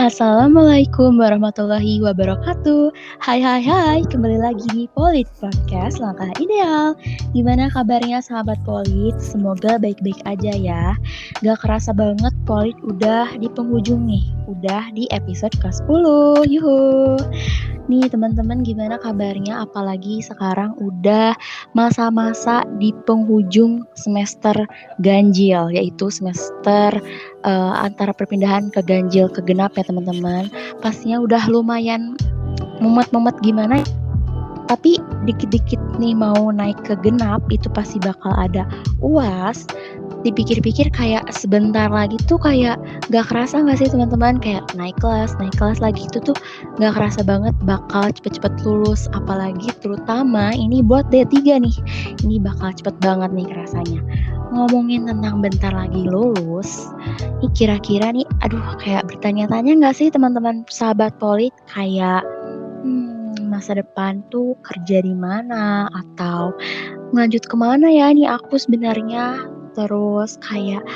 Assalamualaikum warahmatullahi wabarakatuh. Hai, kembali lagi di Polit Podcast Langkah Ideal. Gimana kabarnya sahabat Polit? Semoga baik-baik aja ya. Gak kerasa banget Polit udah di penghujung nih. Udah di episode ke-10. Yuhu. Nih teman-teman gimana kabarnya? Apalagi sekarang udah masa-masa di penghujung semester ganjil, yaitu semester antara perpindahan ke ganjil ke genap ya teman-teman. Pastinya udah lumayan mumet-mumet gimana, tapi dikit-dikit nih mau naik ke genap itu pasti bakal ada UAS. Dipikir-pikir kayak sebentar lagi tuh kayak gak kerasa gak sih teman-teman, kayak naik kelas lagi itu tuh gak kerasa banget bakal cepet-cepet lulus. Apalagi terutama ini buat D3 nih, ini bakal cepet banget nih kerasanya. Ngomongin tentang bentar lagi lulus, ini kira-kira nih kayak bertanya-tanya gak sih teman-teman sahabat Polit, kayak masa depan tuh kerja di mana atau lanjut kemana ya nih aku sebenarnya. Terus kayak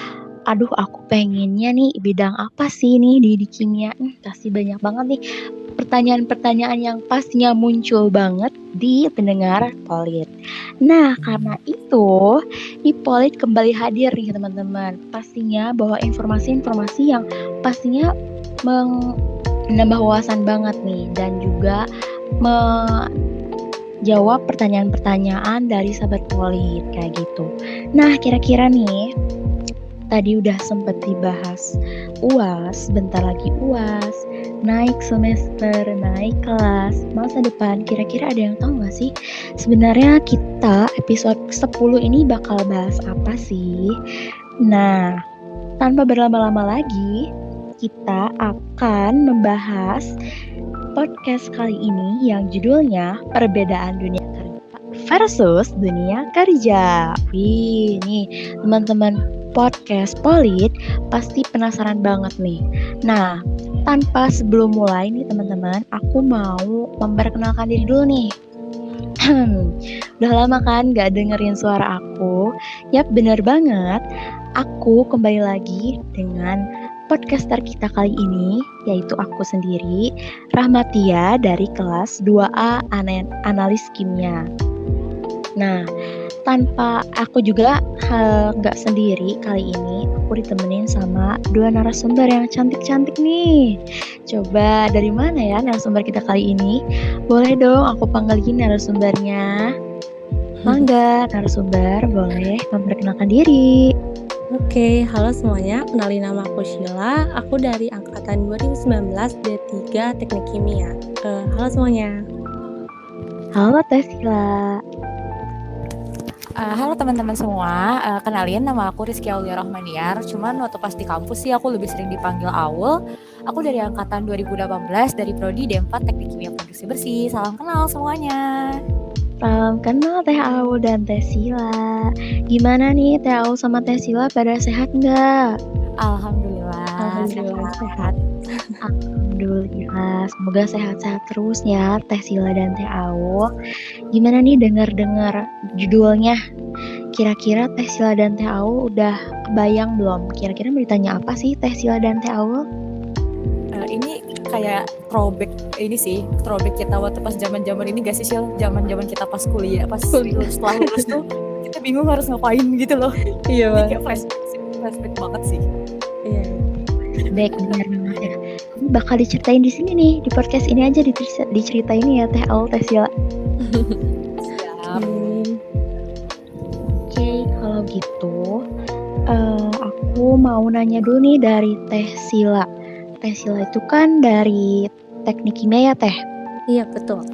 aku pengennya nih bidang apa sih nih di kimia. Pasti banyak banget nih pertanyaan-pertanyaan yang pastinya muncul banget di pendengar Polit. Nah karena itu di Polit kembali hadir nih teman-teman, pastinya bawa informasi-informasi yang pastinya menambah wawasan banget nih, dan juga menjawab pertanyaan-pertanyaan dari sahabat Polit kayak gitu. Nah kira-kira nih tadi udah sempet dibahas UAS, bentar lagi UAS, naik semester, naik kelas, masa depan. Kira-kira ada yang tahu gak sih sebenarnya kita episode 10 ini bakal bahas apa sih? Nah tanpa berlama-lama lagi, kita akan membahas podcast kali ini yang judulnya Perbedaan Dunia Kerja versus Dunia Kerja. Wih, nih teman-teman podcast Polit pasti penasaran banget nih. Nah, tanpa sebelum mulai nih teman-teman, aku mau memperkenalkan diri dulu nih. Udah lama kan gak dengerin suara aku? Yap, bener banget. Aku kembali lagi dengan podcaster kita kali ini, yaitu aku sendiri, Rahmatia dari kelas 2A Analis Kimia. Nah, tanpa aku juga gak sendiri kali ini, aku ditemenin sama dua narasumber yang cantik-cantik nih. Coba dari mana ya narasumber kita kali ini? Boleh dong aku panggilin narasumbernya. Mangga, narasumber boleh memperkenalkan diri. Oke, halo semuanya. Kenalin nama aku Sheila. Aku dari angkatan 2019 D3 Teknik Kimia. Halo semuanya. Halo Teh Sheila. Halo teman-teman semua, kenalin nama aku Rizky Aulia Rahmaniar. Cuman waktu pas di kampus sih aku lebih sering dipanggil Aul. Aku dari angkatan 2018 dari Prodi D4 Teknik Kimia Produksi Bersih. Salam kenal semuanya. Salam kenal Teh Aul dan Teh Sheila. Gimana nih Teh Aul sama Teh Sheila, pada sehat nggak? Alhamdulillah sehat. Alhamdulillah, semoga sehat-sehat terus ya Teh Sheila dan Teh Aul. Gimana nih dengar-dengar judulnya? Kira-kira Teh Sheila dan Teh Aul udah kebayang belum? Kira-kira mau ditanya apa sih Teh Sheila dan Teh Aul? Ini kayak throwback kita waktu pas zaman-zaman ini gak sih Shil? Zaman-zaman kita pas kuliah, setelah lulus tuh kita bingung harus ngapain gitu loh. Iya Ini kayak flashback banget sih. Iya. Baik, benar banget ya. Ini bakal diceritain di sini nih, di podcast ini aja diceritain ya Teh Aul, Teh Sheila. Siap. Oke, kalau gitu aku mau nanya dulu nih dari Teh Sheila. Teh Sheila itu kan dari Teknik Kimia ya Teh? Iya, betul.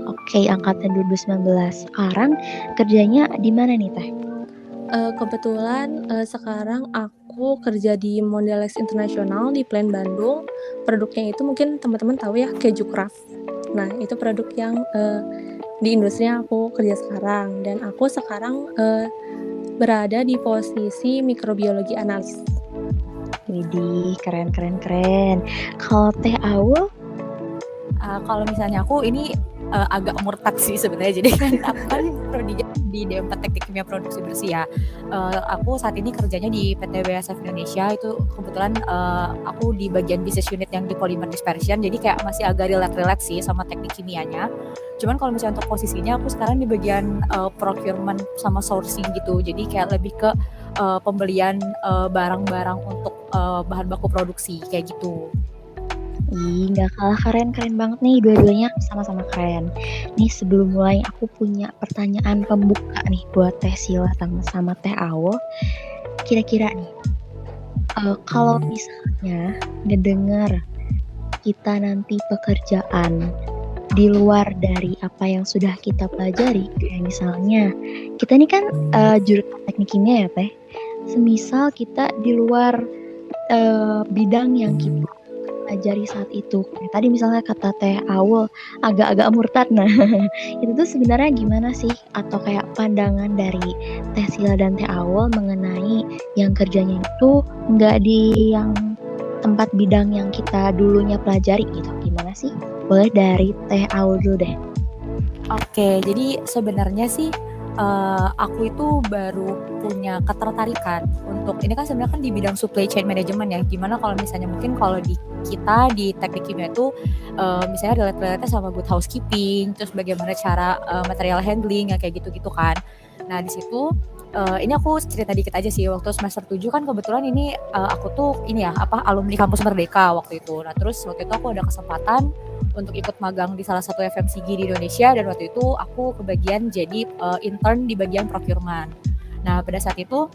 Oke, angkatan 2019. Sekarang kerjanya di mana nih Teh? Kebetulan sekarang aku kerja di Mondelez International di Plan Bandung. Produknya itu mungkin teman-teman tahu ya, keju craft. Nah, itu produk yang di industrinya aku kerja sekarang. Dan aku sekarang berada di posisi mikrobiologi analis. Widih, keren. Kalau Teh Aul? Kalau misalnya aku ini agak murtad sih sebenarnya. Jadi kan aku kan prodinya di D4 Teknik Kimia Produksi Bersih ya. Aku saat ini kerjanya di PT BASF Indonesia. Itu kebetulan aku di bagian business unit yang di polymer dispersion. Jadi kayak masih agak relate sih sama teknik kimianya. Cuman kalau misalnya untuk posisinya aku sekarang di bagian procurement sama sourcing gitu. Jadi kayak lebih ke pembelian barang-barang untuk bahan baku produksi kayak gitu. Ih, nggak kalah keren banget nih, dua-duanya sama-sama keren. Nih sebelum mulai aku punya pertanyaan pembuka nih buat Teh Sila sama Teh Awo. Kira-kira nih, kalau misalnya ngedenger kita nanti pekerjaan di luar dari apa yang sudah kita pelajari, kayak misalnya kita ini kan jurusan teknik kimia ya Teh. Semisal kita di luar bidang yang kita pelajari saat itu. Kayak tadi misalnya kata Teh Awul agak-agak murtad. Nah, itu tuh sebenarnya gimana sih? Atau kayak pandangan dari Teh Sila dan Teh Awul mengenai yang kerjanya itu nggak di yang tempat bidang yang kita dulunya pelajari gitu. Gimana sih? Boleh dari Teh Awul dulu deh. Oke, jadi sebenarnya sih aku itu baru punya ketertarikan untuk ini kan sebenarnya kan di bidang supply chain management ya. Gimana kalau misalnya mungkin kalau di kita di teknik kimia itu misalnya relate-nya sama good housekeeping, terus bagaimana cara material handling ya kayak gitu-gitu kan. Nah di situ ini aku cerita dikit aja sih, waktu semester 7 kan kebetulan ini aku tuh ini ya alumni kampus Merdeka waktu itu. Nah terus waktu itu aku ada kesempatan untuk ikut magang di salah satu FMCG di Indonesia, dan waktu itu aku kebagian jadi intern di bagian procurement. Nah pada saat itu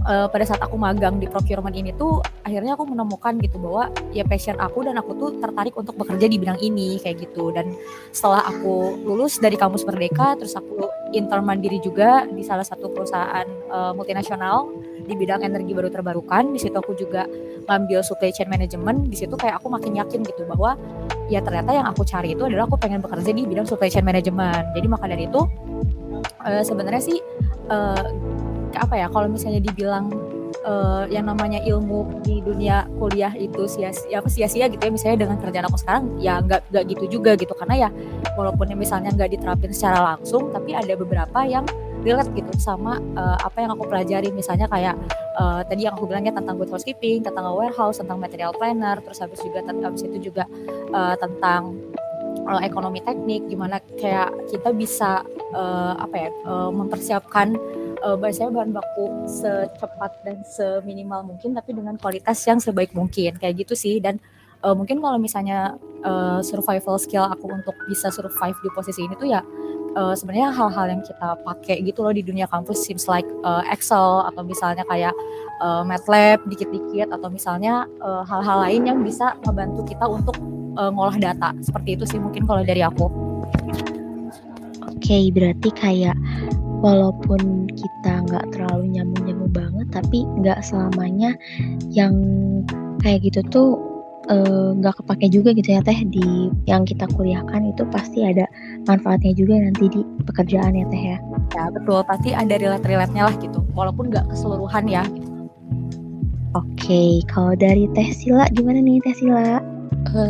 pada saat aku magang di procurement ini tuh akhirnya aku menemukan gitu bahwa ya passion aku, dan aku tuh tertarik untuk bekerja di bidang ini kayak gitu. Dan setelah aku lulus dari kampus Merdeka, terus aku intern mandiri juga di salah satu perusahaan multinasional di bidang energi baru terbarukan. Di situ aku juga ngambil supply chain management. Di situ kayak aku makin yakin gitu bahwa ya ternyata yang aku cari itu adalah aku pengen bekerja di bidang supply chain management. Jadi maka dari itu sebenarnya sih kalau misalnya dibilang yang namanya ilmu di dunia kuliah itu sia-sia gitu ya, misalnya dengan kerjaan aku sekarang ya nggak gitu juga gitu, karena ya walaupun misalnya nggak diterapin secara langsung, tapi ada beberapa yang relate gitu sama apa yang aku pelajari. Misalnya kayak tadi yang aku bilangnya tentang good housekeeping, tentang warehouse, tentang material planner, terus habis itu juga tentang ekonomi teknik, gimana kayak kita bisa mempersiapkan bahasanya bahan baku secepat dan seminimal mungkin, tapi dengan kualitas yang sebaik mungkin kayak gitu sih. Dan mungkin kalau misalnya survival skill aku untuk bisa survive di posisi ini tuh ya sebenarnya hal-hal yang kita pakai gitu loh di dunia kampus, seems like Excel, atau misalnya kayak MATLAB dikit-dikit, atau misalnya hal-hal lain yang bisa membantu kita untuk ngolah data. Seperti itu sih mungkin kalau dari aku. Oke, berarti kayak walaupun kita nggak terlalu nyambung banget, tapi nggak selamanya yang kayak gitu tuh nggak kepake juga gitu ya Teh, di yang kita kuliahkan itu pasti ada manfaatnya juga nanti di pekerjaan ya Teh ya. Ya betul, pasti ada relate-nya lah gitu, walaupun nggak keseluruhan ya gitu. Oke, kalau dari Teh Sila gimana nih Teh Sila?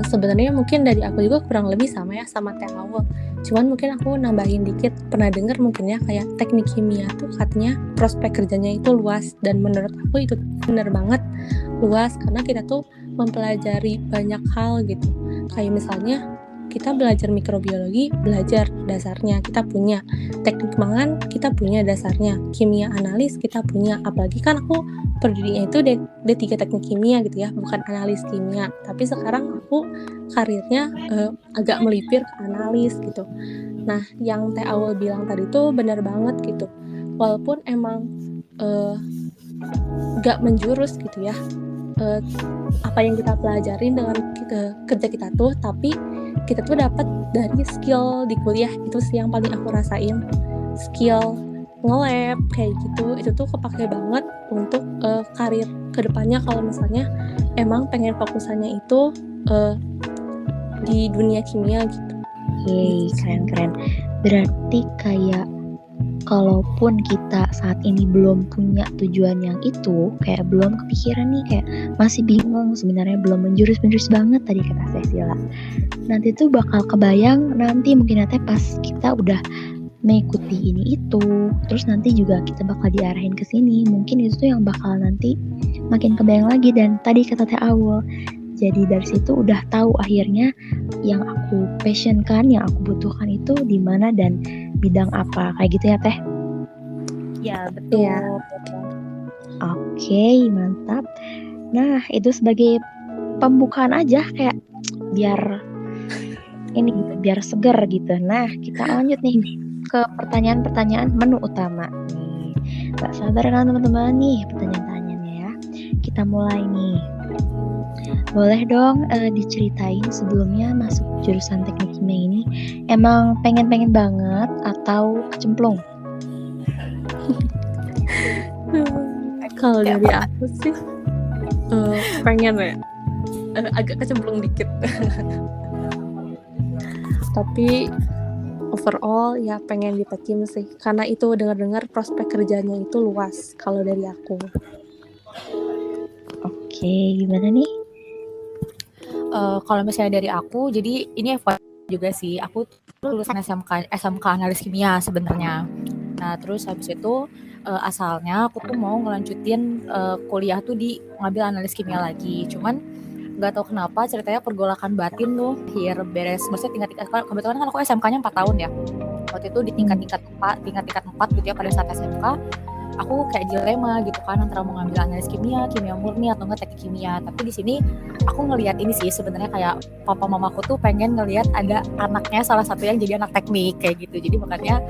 Sebenarnya mungkin dari aku juga kurang lebih sama ya sama Teh Awal. Cuman mungkin aku nambahin dikit, pernah dengar mungkin ya kayak teknik kimia tuh katanya prospek kerjanya itu luas, dan menurut aku itu benar banget luas, karena kita tuh mempelajari banyak hal gitu. Kayak misalnya kita belajar mikrobiologi, belajar dasarnya, kita punya teknik pangan, kita punya dasarnya, kimia analis kita punya, apalagi kan aku prodinya itu D3 teknik kimia gitu ya, bukan analis kimia, tapi sekarang aku karirnya agak melipir ke analis gitu. Nah, yang Teh Awal bilang tadi tuh benar banget gitu, walaupun emang gak menjurus gitu ya apa yang kita pelajarin dengan kerja kita tuh, tapi kita tuh dapat dari skill di kuliah. Itu sih yang paling aku rasain, skill nge-lab kayak gitu, itu tuh kepake banget untuk karir kedepannya kalau misalnya emang pengen fokusannya itu di dunia kimia gitu. Keren. Berarti kayak kalaupun kita saat ini belum punya tujuan yang itu, kayak belum kepikiran nih, kayak masih bingung sebenarnya, belum menjurus-menjurus banget tadi kata Cecilia. Nanti tuh bakal kebayang nanti mungkin nanti pas kita udah mengikuti ini itu, terus nanti juga kita bakal diarahin ke sini. Mungkin itu tuh yang bakal nanti makin kebayang lagi. Dan tadi kata Teh Awul, jadi dari situ udah tahu akhirnya yang aku passionkan, yang aku butuhkan itu di mana dan bidang apa, kayak gitu ya Teh? Ya, betul. Iya. Oke, mantap. Nah, itu sebagai pembukaan aja, kayak biar ini gitu, biar seger gitu. Nah, kita lanjut nih ke pertanyaan-pertanyaan menu utama nih. Gak sabar kan teman-teman nih pertanyaan-pertanyaannya ya. Kita mulai nih. Boleh dong diceritain sebelumnya masuk jurusan teknik kimia ini emang pengen-pengen banget atau kecemplung? Kalau dari aku sih pengen ya, agak kecemplung dikit. Tapi overall ya pengen di Tekim sih, karena itu dengar-dengar prospek kerjanya itu luas kalau dari aku. Oke, gimana nih? Kalau misalnya dari aku, jadi ini juga sih, aku lulusan SMK analis kimia sebenarnya. Nah terus habis itu asalnya aku tuh mau ngelanjutin kuliah tuh di ngambil analis kimia lagi, cuman nggak tahu kenapa ceritanya pergolakan batin tuh akhir beres, maksudnya tingkat kebetulan kan aku SMK-nya 4 tahun ya, waktu itu di tingkat 4 gitu ya. Pada saat SMK aku kayak dilema gitu kan antara mau ngambil analis kimia murni atau enggak teknik kimia. Tapi di sini aku ngelihat ini sih sebenarnya, kayak papa mamaku tuh pengen ngelihat ada anaknya salah satu yang jadi anak teknik kayak gitu. Jadi makanya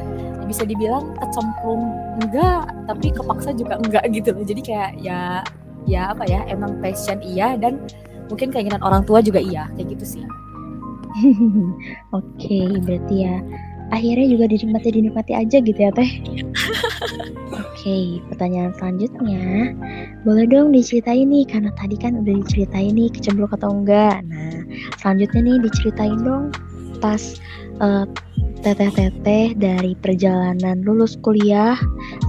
bisa dibilang kecemplung enggak, tapi kepaksa juga enggak gitu loh. Jadi kayak ya apa ya, emang passion iya, dan mungkin keinginan orang tua juga iya, kayak gitu sih. Oke, berarti ya akhirnya juga dinikmati aja gitu ya Teh. Oke, pertanyaan selanjutnya, boleh dong diceritain nih, karena tadi kan udah diceritain nih kecemplung atau enggak. Nah, selanjutnya nih diceritain dong pas teteh-teteh dari perjalanan lulus kuliah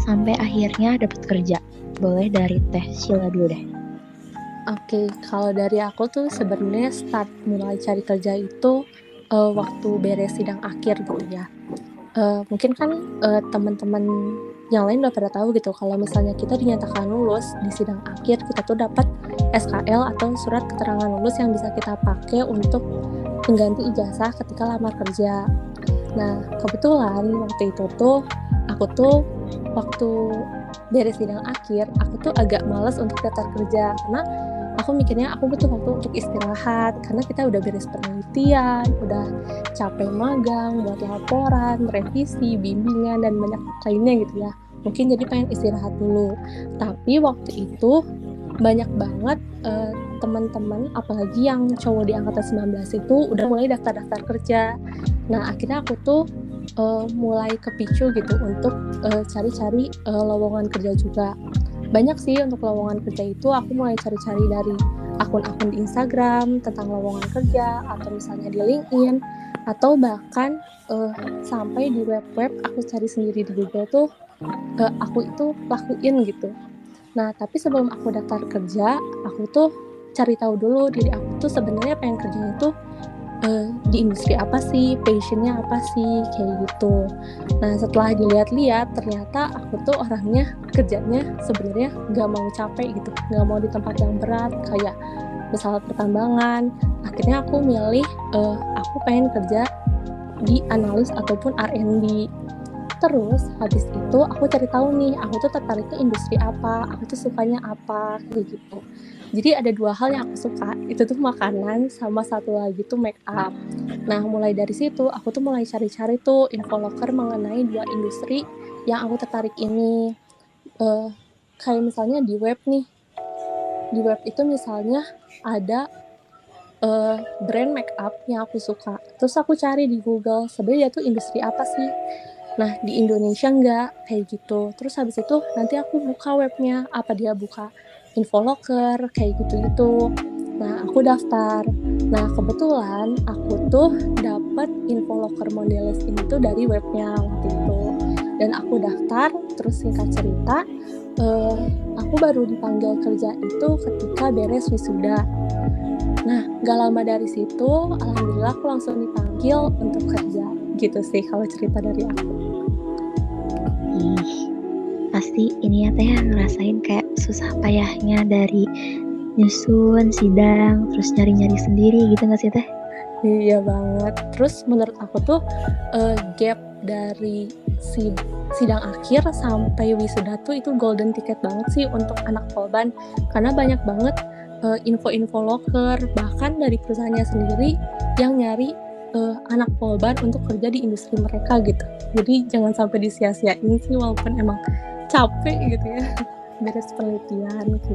sampai akhirnya dapat kerja. Boleh dari Teh Sheila dulu deh. Oke, kalau dari aku tuh sebenarnya start mulai cari kerja itu waktu beres sidang akhir gitu ya. Mungkin kan teman-teman yang lain udah pada tahu gitu, kalau misalnya kita dinyatakan lulus di sidang akhir, kita tuh dapat SKL atau surat keterangan lulus yang bisa kita pakai untuk pengganti ijazah ketika lamar kerja. Nah, kebetulan waktu itu tuh aku tuh waktu beres sidang akhir, aku tuh agak malas untuk daftar kerja karena aku mikirnya aku butuh waktu untuk istirahat, karena kita udah beres penelitian, udah capek magang, buat laporan, revisi, bimbingan, dan banyak lainnya gitu ya. Mungkin jadi pengen istirahat dulu. Tapi waktu itu banyak banget teman-teman, apalagi yang cowok di angkatan 19 itu udah mulai daftar-daftar kerja. Nah akhirnya aku tuh mulai kepicu gitu untuk cari-cari lowongan kerja juga. Banyak sih untuk lowongan kerja itu, aku mulai cari-cari dari akun-akun di Instagram tentang lowongan kerja, atau misalnya di LinkedIn, atau bahkan sampai di web-web aku cari sendiri di Google tuh, aku itu lakuin gitu. Nah tapi sebelum aku daftar kerja, aku tuh cari tahu dulu diri aku tuh sebenarnya pengen kerjanya tuh di industri apa sih, passionnya apa sih, kayak gitu. Nah setelah dilihat-lihat, ternyata aku tuh orangnya kerjanya sebenarnya nggak mau capek gitu, nggak mau di tempat yang berat kayak misalnya pertambangan. Akhirnya aku milih aku pengen kerja di analis ataupun R&D. Terus habis itu aku cari tahu nih, aku tuh tertariknya industri apa, aku tuh sukanya apa, kayak gitu. Jadi ada 2 hal yang aku suka, itu tuh makanan, sama satu lagi tuh make up. Nah mulai dari situ aku tuh mulai cari-cari tuh info loker mengenai 2 industri yang aku tertarik ini. Kayak misalnya di web nih, di web itu misalnya ada brand make up yang aku suka. Terus aku cari di Google, sebenarnya tuh industri apa sih? Nah di Indonesia enggak, kayak gitu. Terus habis itu nanti aku buka webnya, apa dia buka info loker, kayak gitu-gitu. Nah aku daftar. Nah kebetulan aku tuh dapat info loker Mondelez ini tuh dari webnya waktu itu. dan aku daftar. Terus singkat cerita, aku baru dipanggil kerja itu ketika beres wisuda. Nah, gak lama dari situ, alhamdulillah aku langsung dipanggil untuk kerja. Gitu sih kalau cerita dari aku. Ih, pasti ini ya teh ngerasain kayak susah payahnya dari nyusun, sidang, terus nyari-nyari sendiri gitu gak sih teh? Iya banget. Terus menurut aku tuh gap dari sidang akhir sampai wisuda tuh itu golden ticket banget sih untuk anak Polban, karena banyak banget info-info loker, bahkan dari perusahaannya sendiri yang nyari anak Polban untuk kerja di industri mereka gitu. Jadi jangan sampai disia-siain sih, walaupun emang capek gitu ya beres penelitian gitu.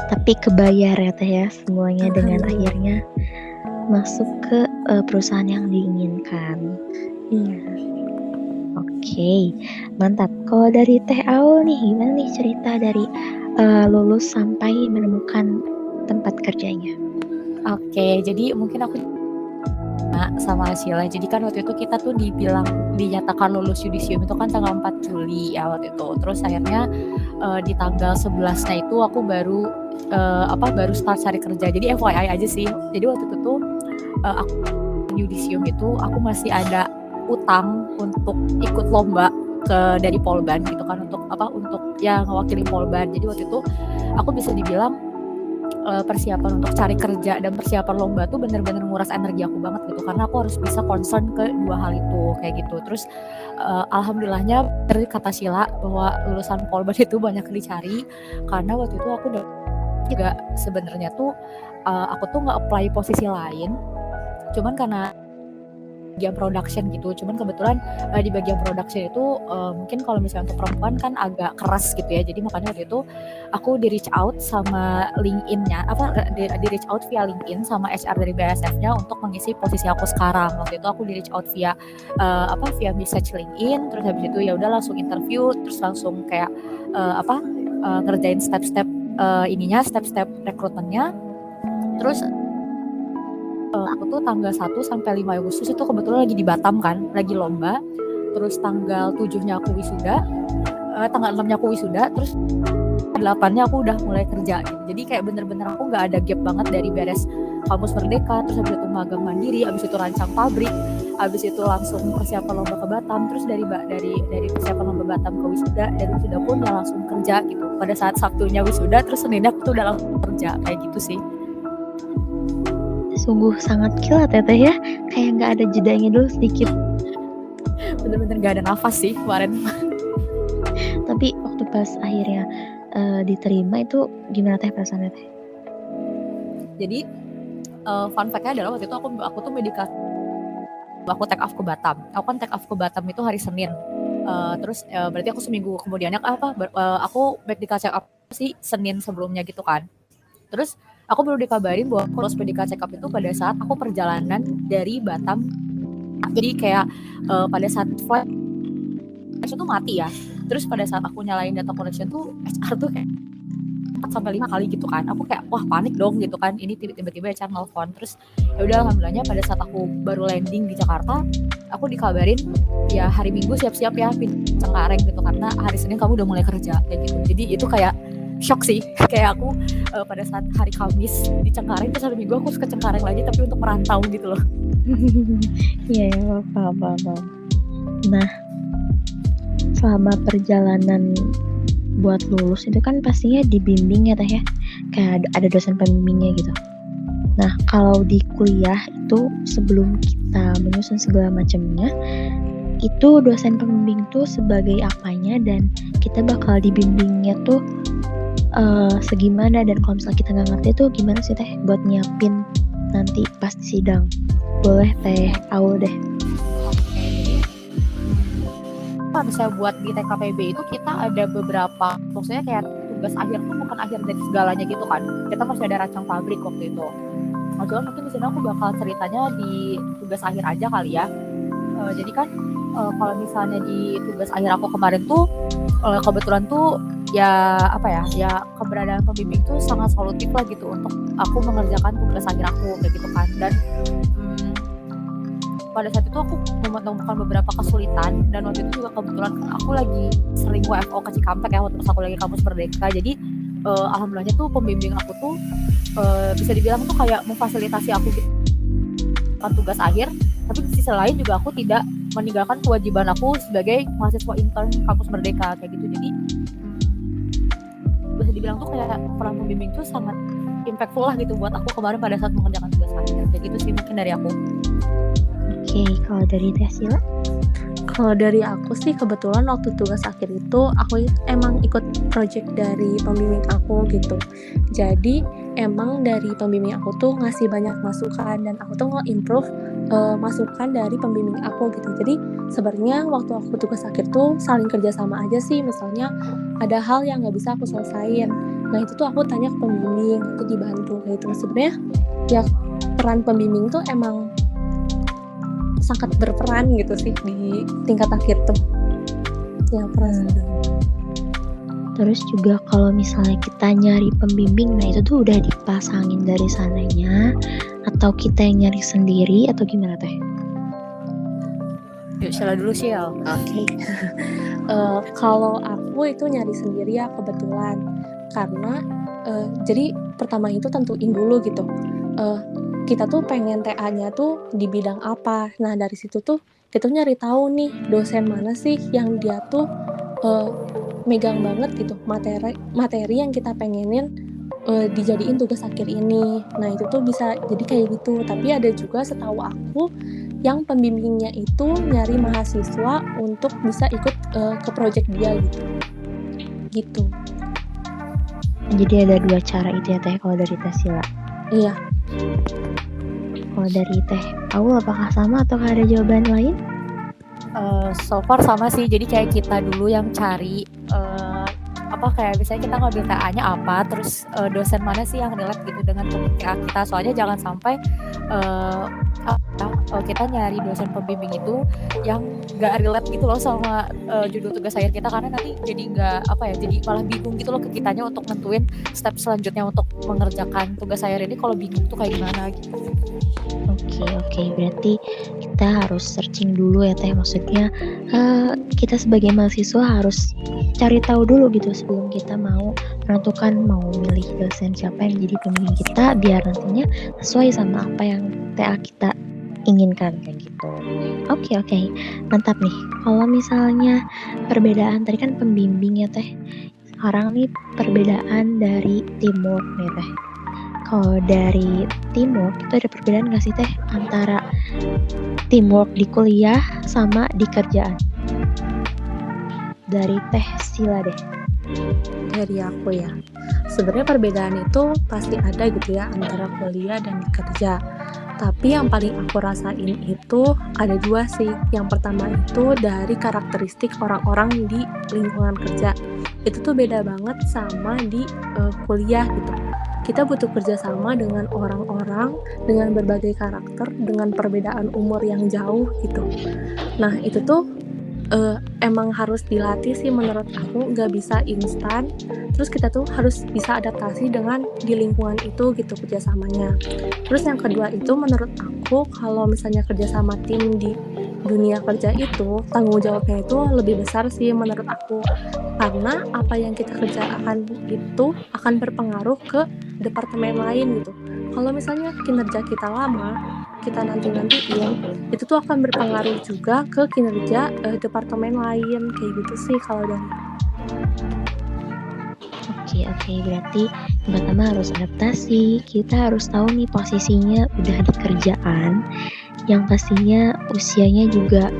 Tapi kebayar ya teh ya semuanya dengan akhirnya masuk ke perusahaan yang diinginkan. Iya. Oke, mantap. Kalau dari Teh Aul nih, gimana nih cerita dari lulus sampai menemukan tempat kerjanya? Oke, jadi mungkin aku sama Sheila. Jadi kan waktu itu kita tuh dinyatakan lulus yudisium itu kan tanggal 4 Juli ya waktu itu. Terus akhirnya di tanggal 11-nya itu aku baru start cari kerja. Jadi FYI aja sih. Jadi waktu itu tuh aku yudisium itu aku masih ada utang untuk ikut lomba dari Polban gitu kan, untuk ya ngewakili Polban. Jadi waktu itu aku bisa dibilang persiapan untuk cari kerja dan persiapan lomba tuh bener-bener nguras energi aku banget gitu, karena aku harus bisa concern ke dua hal itu kayak gitu. Terus alhamdulillahnya dari kata Sheila bahwa lulusan Polban itu banyak dicari, karena waktu itu aku juga sebenarnya tuh aku tuh nggak apply posisi lain, cuman karena bagian production gitu. Cuman kebetulan di bagian production itu mungkin kalau misalnya untuk perempuan kan agak keras gitu ya. Jadi makanya waktu itu aku di reach out sama LinkedIn-nya, di reach out via LinkedIn sama HR dari BASF-nya untuk mengisi posisi aku sekarang. Waktu itu aku di reach out via message LinkedIn, terus habis itu ya udah langsung interview, terus langsung kayak ngerjain step-step step-step rekrutmennya. Terus aku tuh tanggal 1 sampai 5 Agustus itu kebetulan lagi di Batam kan, lagi lomba. Terus tanggal 7-nya aku wisuda, tanggal 6-nya aku wisuda, terus 8-nya aku udah mulai kerja gitu. Jadi kayak bener-bener aku gak ada gap banget dari beres Kampus Merdeka, terus habis itu magang mandiri, habis itu rancang pabrik, habis itu langsung persiapan lomba ke Batam, terus dari persiapan lomba Batam ke wisuda, dari wisuda pun ya langsung kerja gitu. Pada saat Sabtunya wisuda, terus Seninnya aku tuh udah langsung kerja, kayak gitu sih. Sungguh sangat kilat ya teh ya, kayak nggak ada jedanya dulu sedikit. Bener-bener gak ada nafas sih kemarin. Tapi waktu pas akhirnya diterima itu gimana teh perasaannya teh? Jadi fun fact-nya adalah waktu itu aku tuh aku take off ke Batam. Aku kan take off ke Batam itu hari Senin. Terus berarti aku seminggu kemudiannya aku medical check up sih Senin sebelumnya gitu kan. Terus aku baru dikabarin bahwa aku harus medical check up itu pada saat aku perjalanan dari Batam. Jadi kayak pada saat flight itu mati ya. Terus pada saat aku nyalain data connection tuh HR tuh kayak 4-5 kali gitu kan. Aku kayak wah panik dong gitu kan. Ini tiba-tiba HR nelfon. Terus ya udah alhamdulillahnya pada saat aku baru landing di Jakarta, aku dikabarin ya hari Minggu siap-siap ya pindah Cengkareng gitu, karena hari Senin kamu udah mulai kerja kayak gitu. Jadi itu kayak shock sih, kayak aku pada saat hari Kamis di Cengkareng, terus hari Minggu aku ke Cengkareng lagi tapi untuk merantau gitu loh. Iya, paham. Nah, selama perjalanan buat lulus itu kan pastinya dibimbing ya teh ya, kayak ada dosen pembimbingnya gitu. Nah, kalau di kuliah itu sebelum kita menyusun segala macamnya, itu dosen pembimbing tuh sebagai apanya dan kita bakal dibimbingnya tuh segimana, dan kalau misalnya kita nggak ngerti tuh gimana sih teh buat nyiapin nanti pas sidang? Boleh Teh Aul deh. Oke, kalau misalnya buat di TKPB itu kita ada beberapa, maksudnya kayak tugas akhir tuh bukan akhir dari segalanya gitu kan. Kita masih ada rancang pabrik waktu itu. Nah, mungkin di sini aku bakal ceritanya di tugas akhir aja kali ya. Jadi kan kalau misalnya di tugas akhir aku kemarin tuh kebetulan tuh ya keberadaan pembimbing tuh sangat solutif lah gitu untuk aku mengerjakan tugas akhir aku kayak gitu kan. Dan pada saat itu aku menemukan beberapa kesulitan, dan waktu itu juga kebetulan aku lagi sering WFO ke Cikampek ya waktu pas aku lagi kampus Merdeka. Jadi alhamdulillahnya tuh pembimbing aku tuh bisa dibilang tuh kayak memfasilitasi aku gitu kan tugas akhir, tapi di sisi lain juga aku tidak meninggalkan kewajiban aku sebagai mahasiswa intern kampus Merdeka kayak gitu. Jadi bisa dibilang tuh kayak peran pembimbing tuh sangat impactful lah gitu buat aku kemarin pada saat mengerjakan tugas akhir. Kayak gitu sih mungkin dari aku. Oke, kalau dari Teh Sila? Kalau dari aku sih kebetulan waktu tugas akhir itu aku emang ikut project dari pembimbing aku gitu. Jadi emang dari pembimbing aku tuh ngasih banyak masukan, dan aku tuh nge-improve masukan dari pembimbing aku gitu. Jadi sebenarnya waktu aku tugas akhir tuh saling kerjasama aja sih. Misalnya ada hal yang nggak bisa aku selesain, nah itu tuh aku tanya ke pembimbing, itu dibantu kayak gitu. Sebenarnya ya peran pembimbing tuh emang sangat berperan gitu sih di tingkat akhir tuh. Ya peran. Terus juga kalau misalnya kita nyari pembimbing, nah itu tuh udah dipasangin dari sananya, atau kita yang nyari sendiri, atau gimana Teh? Yuk Sheila dulu Shil. Oke. Kalau aku itu nyari sendiri ya kebetulan, karena jadi pertama itu tentuin dulu gitu. Kita tuh pengen TA-nya tuh di bidang apa. Nah dari situ tuh kita nyari tahu nih dosen mana sih yang dia tuh megang banget gitu materi yang kita pengenin dijadiin tugas akhir ini. Nah itu tuh bisa jadi kayak gitu. Tapi ada juga setahu aku yang pembimbingnya itu nyari mahasiswa untuk bisa ikut ke project dia gitu. Jadi ada dua cara itu ya Teh kalau dari Teh Sila. Iya. Kalau dari Teh Aul apakah sama atau ada jawaban lain? So far sama sih, jadi kayak kita dulu yang cari kayak misalnya kita ngambil TA-nya apa, terus dosen mana sih yang relate gitu dengan topik TA kita. Soalnya jangan sampai kita nyari dosen pembimbing itu yang nggak relate gitu loh sama judul tugas akhir kita, karena nanti jadi jadi malah bingung gitu loh ke kitanya untuk nentuin step selanjutnya untuk mengerjakan tugas akhir ini. Kalau bingung tuh kayak gimana gitu. Oke, berarti kita harus searching dulu ya Teh, maksudnya kita sebagai mahasiswa harus cari tahu dulu gitu sebelum kita mau menentukan mau milih dosen siapa yang jadi pembimbing kita, biar nantinya sesuai sama apa yang TA kita inginkan kayak gitu. Oke, mantap nih. Kalau misalnya perbedaan tadi kan pembimbing ya Teh, sekarang nih perbedaan dari teamwork nih Teh. Kalau dari teamwork itu ada perbedaan nggak sih Teh antara teamwork di kuliah sama di kerjaan? Dari Teh Sila deh. Dari aku ya, sebenarnya perbedaan itu pasti ada gitu ya antara kuliah dan kerja. Tapi yang paling aku rasain itu ada dua sih. Yang pertama itu dari karakteristik orang-orang di lingkungan kerja. Itu tuh beda banget sama di kuliah gitu. Kita butuh kerjasama dengan orang-orang dengan berbagai karakter, dengan perbedaan umur yang jauh gitu. Nah itu tuh emang harus dilatih sih menurut aku, nggak bisa instan. Terus kita tuh harus bisa adaptasi dengan di lingkungan itu gitu kerjasamanya. Terus yang kedua itu menurut aku kalau misalnya kerjasama tim di dunia kerja itu tanggung jawabnya itu lebih besar sih menurut aku, karena apa yang kita kerjakan itu akan berpengaruh ke departemen lain gitu. Kalau misalnya kinerja kita lama, kita nantiin, itu tuh akan berpengaruh juga ke kinerja departemen lain kayak gitu sih kalau dari. Oke, berarti yang pertama harus adaptasi. Kita harus tahu nih posisinya udah di kerjaan, yang pastinya usianya juga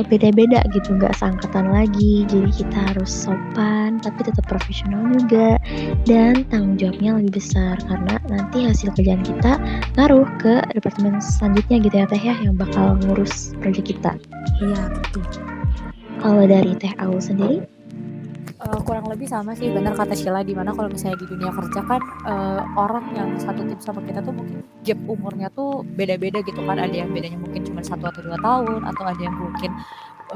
beda-beda gitu, nggak seangkatan lagi. Jadi kita harus sopan tapi tetap profesional juga, dan tanggung jawabnya lebih besar karena nanti hasil kerjaan kita ngaruh ke departemen selanjutnya gitu ya Teh ya, yang bakal ngurus proyek kita. Iya betul. Kalau dari Teh Aul sendiri? Kurang lebih sama sih, benar kata Sheila, dimana kalau misalnya di dunia kerja kan orang yang satu tim sama kita tuh mungkin gap umurnya tuh beda-beda gitu kan. Ada yang bedanya mungkin cuma 1 atau 2 tahun, atau ada yang mungkin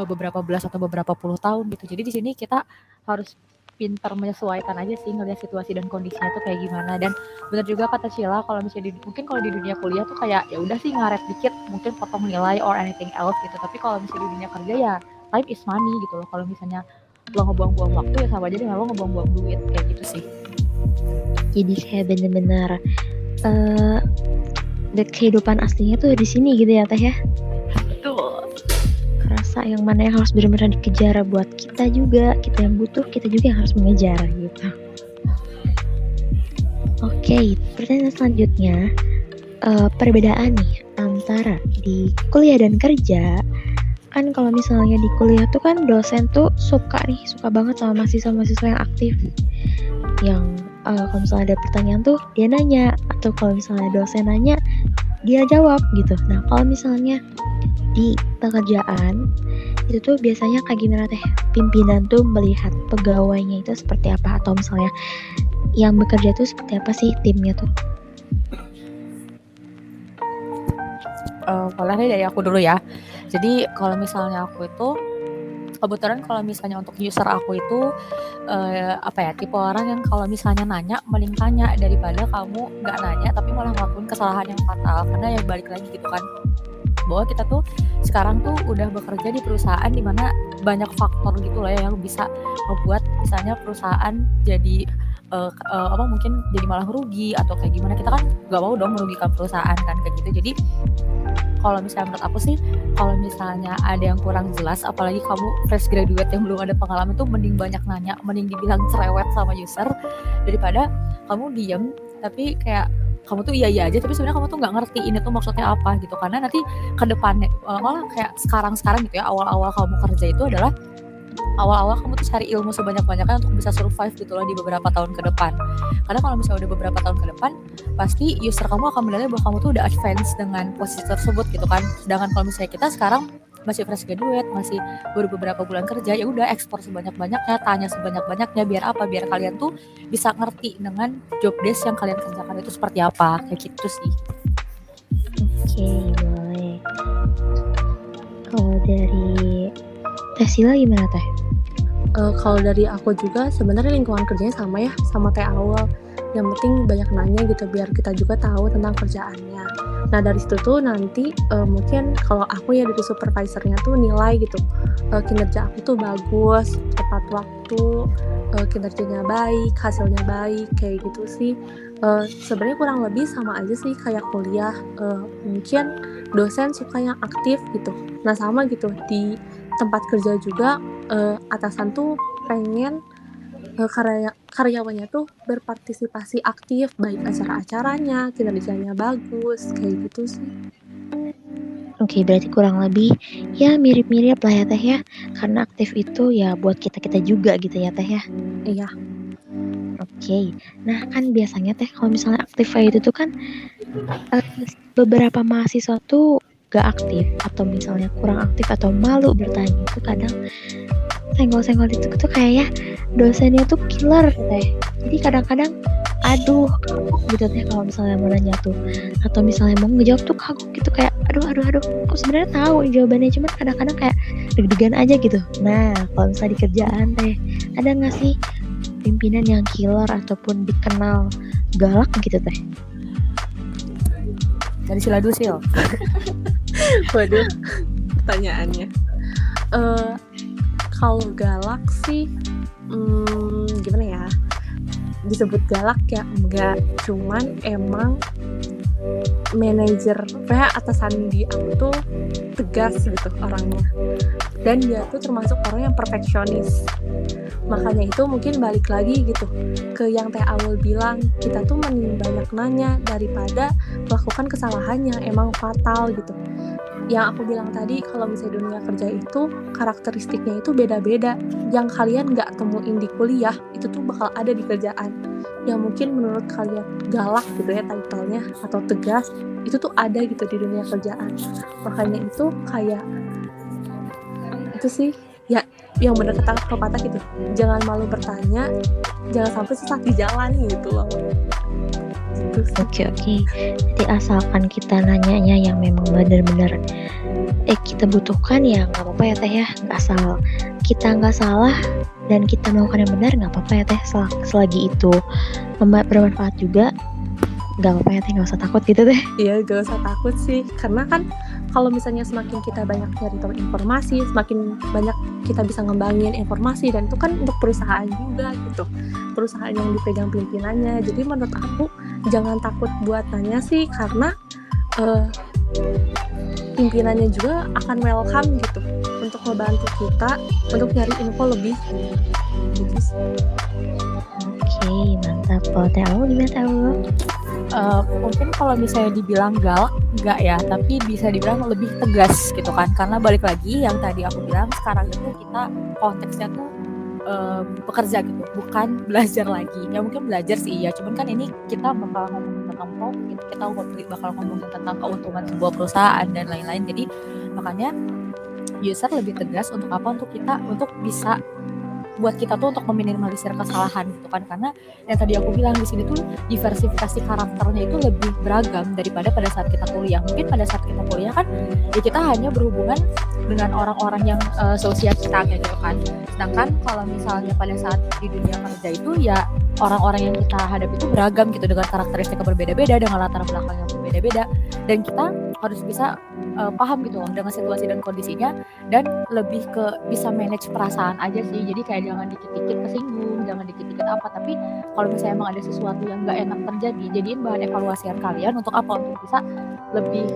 beberapa belas atau beberapa puluh tahun gitu. Jadi di sini kita harus pintar menyesuaikan aja sih, ngelihat situasi dan kondisinya tuh kayak gimana. Dan benar juga kata Sheila, kalau misalnya mungkin kalau di dunia kuliah tuh kayak ya udah sih ngaret dikit, mungkin potong nilai or anything else gitu. Tapi kalau misalnya di dunia kerja ya time is money gitu loh. Kalau misalnya lo ngebuang-buang waktu ya sama aja dengan lo ngebuang-buang duit kayak gitu sih. Jadi kayak bener-bener kehidupan aslinya tuh di sini gitu ya Teh ya. Betul. Kerasa yang mana yang harus benar-benar dikejar buat kita juga, kita yang butuh, kita juga yang harus mengejar gitu. Oke, pertanyaan selanjutnya, perbedaan nih antara di kuliah dan kerja. Kan kalau misalnya di kuliah tuh kan dosen tuh suka banget sama mahasiswa-mahasiswa yang aktif, yang kalau misalnya ada pertanyaan tuh dia nanya, atau kalau misalnya dosen nanya dia jawab gitu. Nah kalau misalnya di pekerjaan itu tuh biasanya kayak gimana Teh? Pimpinan tuh melihat pegawainya itu seperti apa, atau misalnya yang bekerja tuh seperti apa sih timnya tuh? Boleh deh dari aku dulu ya. Jadi kalau misalnya aku itu kebetulan kalau misalnya untuk user aku itu tipe orang yang kalau misalnya nanya mending tanya daripada kamu nggak nanya tapi malah ngelakuin kesalahan yang fatal. Karena ya balik lagi gitu kan, bahwa kita tuh sekarang tuh udah bekerja di perusahaan dimana banyak faktor gitu lah yang bisa membuat misalnya perusahaan jadi mungkin jadi malah rugi atau kayak gimana. Kita kan nggak mau dong merugikan perusahaan kan kayak gitu. Jadi kalau misalnya menurut aku sih, kalau misalnya ada yang kurang jelas, apalagi kamu fresh graduate yang belum ada pengalaman tuh mending banyak nanya, mending dibilang cerewet sama user daripada kamu diem tapi kayak kamu tuh iya aja tapi sebenarnya kamu tuh nggak ngerti ini tuh maksudnya apa gitu. Karena nanti ke depannya malah kayak sekarang gitu ya, awal-awal kamu kerja itu adalah awal-awal kamu tuh cari ilmu sebanyak-banyaknya untuk bisa survive gitu loh di beberapa tahun ke depan. Karena kalau misalnya udah beberapa tahun ke depan, pasti user kamu akan menilai bahwa kamu tuh udah advance dengan posisi tersebut gitu kan. Sedangkan kalau misalnya kita sekarang masih fresh graduate, masih baru beberapa bulan kerja, ya udah ekspor sebanyak-banyaknya, tanya sebanyak-banyaknya, biar apa? Biar kalian tuh bisa ngerti dengan job desk yang kalian kerjakan itu seperti apa, kayak gitu sih. Oke, boleh. Kalau dari Teh Sheila gimana Teh? Kalau dari aku juga sebenarnya lingkungan kerjanya sama ya, sama kayak awal. Yang penting banyak nanya gitu biar kita juga tahu tentang kerjaannya. Nah dari situ tuh nanti mungkin kalau aku ya dari supervisornya tuh nilai gitu, kinerja aku tuh bagus, tepat waktu, kinerjanya baik, hasilnya baik, kayak gitu sih. Sebenarnya kurang lebih sama aja sih kayak kuliah. Mungkin dosen suka yang aktif gitu. Nah sama gitu di tempat kerja juga, atasan tuh pengen karyawannya tuh berpartisipasi aktif, baik acara-acaranya, kinerjanya bagus, kayak gitu sih. Oke, berarti kurang lebih ya mirip-mirip lah ya Teh ya, karena aktif itu ya buat kita-kita juga gitu ya Teh ya. Iya. Oke, nah kan biasanya Teh kalau misalnya aktif kayak itu tuh kan beberapa mahasiswa tuh gak aktif, atau misalnya kurang aktif atau malu bertanya, itu kadang senggol-senggol itu tuh kayak ya dosennya tuh killer Teh. Jadi kadang-kadang aduh kagok gitu Teh kalau misalnya mau nanya tuh, atau misalnya mau ngejawab tuh kagok gitu kayak aduh aku sebenarnya tahu jawabannya cuman kadang-kadang kayak deg-degan aja gitu. Nah kalau misalnya di kerjaan Teh ada nggak sih pimpinan yang killer ataupun dikenal galak gitu Teh? Dari Sheila dulu Sil. Waduh, pertanyaannya. Kalau galak sih, gimana ya? Disebut galak ya enggak, cuman emang manajer kayak atasan di aku tuh tegas gitu orangnya, dan dia tuh termasuk orang yang perfeksionis. Makanya itu mungkin balik lagi gitu ke yang Teh Awal bilang, kita tuh mending banyak nanya daripada melakukan kesalahan yang emang fatal gitu. Yang aku bilang tadi, kalau misalnya dunia kerja itu karakteristiknya itu beda-beda. Yang kalian nggak temuin di kuliah itu tuh bakal ada di kerjaan. Yang mungkin menurut kalian galak gitu ya title-nya atau tegas, itu tuh ada gitu di dunia kerjaan. Makanya itu kayak itu sih ya yang bener kata pepatah gitu, jangan malu bertanya, jangan sampai sesat di jalan gitu loh. Oke. Jadi asalkan kita nanyanya yang memang benar-benar kita butuhkan ya nggak apa-apa ya Teh ya. Asal kita nggak salah, dan kita melakukan yang benar nggak apa-apa ya teh, selagi itu bermanfaat juga nggak apa-apa ya teh, nggak usah takut gitu teh. Iya, gak usah takut sih, karena kan kalau misalnya semakin kita banyak nyari tahu informasi, semakin banyak kita bisa ngembangin informasi, dan itu kan untuk perusahaan juga gitu, perusahaan yang dipegang pimpinannya. Jadi menurut aku jangan takut buat nanya sih, karena pimpinannya juga akan welcome gitu untuk membantu kita untuk nyari info lebih gitu sih. Oke, mantap. Kalau teh Aul gimana teh Aul? Mungkin kalau misalnya dibilang galak enggak ya, tapi bisa dibilang lebih tegas gitu kan, karena balik lagi yang tadi aku bilang, sekarang itu kita konteksnya tuh bekerja gitu, bukan belajar lagi. Ya mungkin belajar sih ya, cuman kan ini kita bakal ngomongin tentang profit, kita bakal ngomongin tentang keuntungan sebuah perusahaan dan lain-lain. Jadi makanya user lebih tegas untuk apa, untuk bisa buat kita tuh untuk meminimalisir kesalahan gitu kan, karena yang tadi aku bilang di sini tuh diversifikasi karakternya itu lebih beragam daripada pada saat kita kuliah. Mungkin pada saat kita kuliah kan ya kita hanya berhubungan dengan orang-orang yang seusia kita kayak gitu kan, sedangkan kalau misalnya pada saat di dunia kerja itu ya orang-orang yang kita hadapi itu beragam gitu, dengan karakteristik yang berbeda-beda, dengan latar belakang yang berbeda-beda, dan kita harus bisa paham gitu loh dengan situasi dan kondisinya, dan lebih ke bisa manage perasaan aja sih. Jadi kayak jangan dikit-dikit kesinggung, jangan dikit-dikit apa, tapi kalau misalnya emang ada sesuatu yang gak enak terjadi, jadiin bahan evaluasian kalian untuk apa, untuk bisa lebih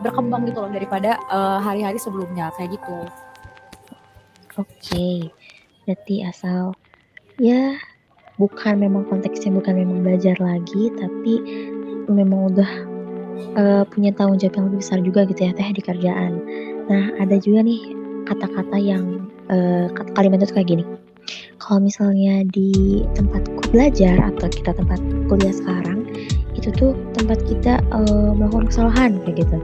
berkembang gitu loh daripada hari-hari sebelumnya kayak gitu. Oke, berarti asal ya memang konteksnya bukan memang belajar lagi, tapi memang udah punya tanggung jawab yang lebih besar juga gitu ya teh di kerjaan. Nah, ada juga nih kata-kata yang kalimat itu kayak gini. Kalau misalnya di tempatku belajar atau kita tempat kuliah sekarang, itu tuh tempat kita melakukan kesalahan kayak gitu.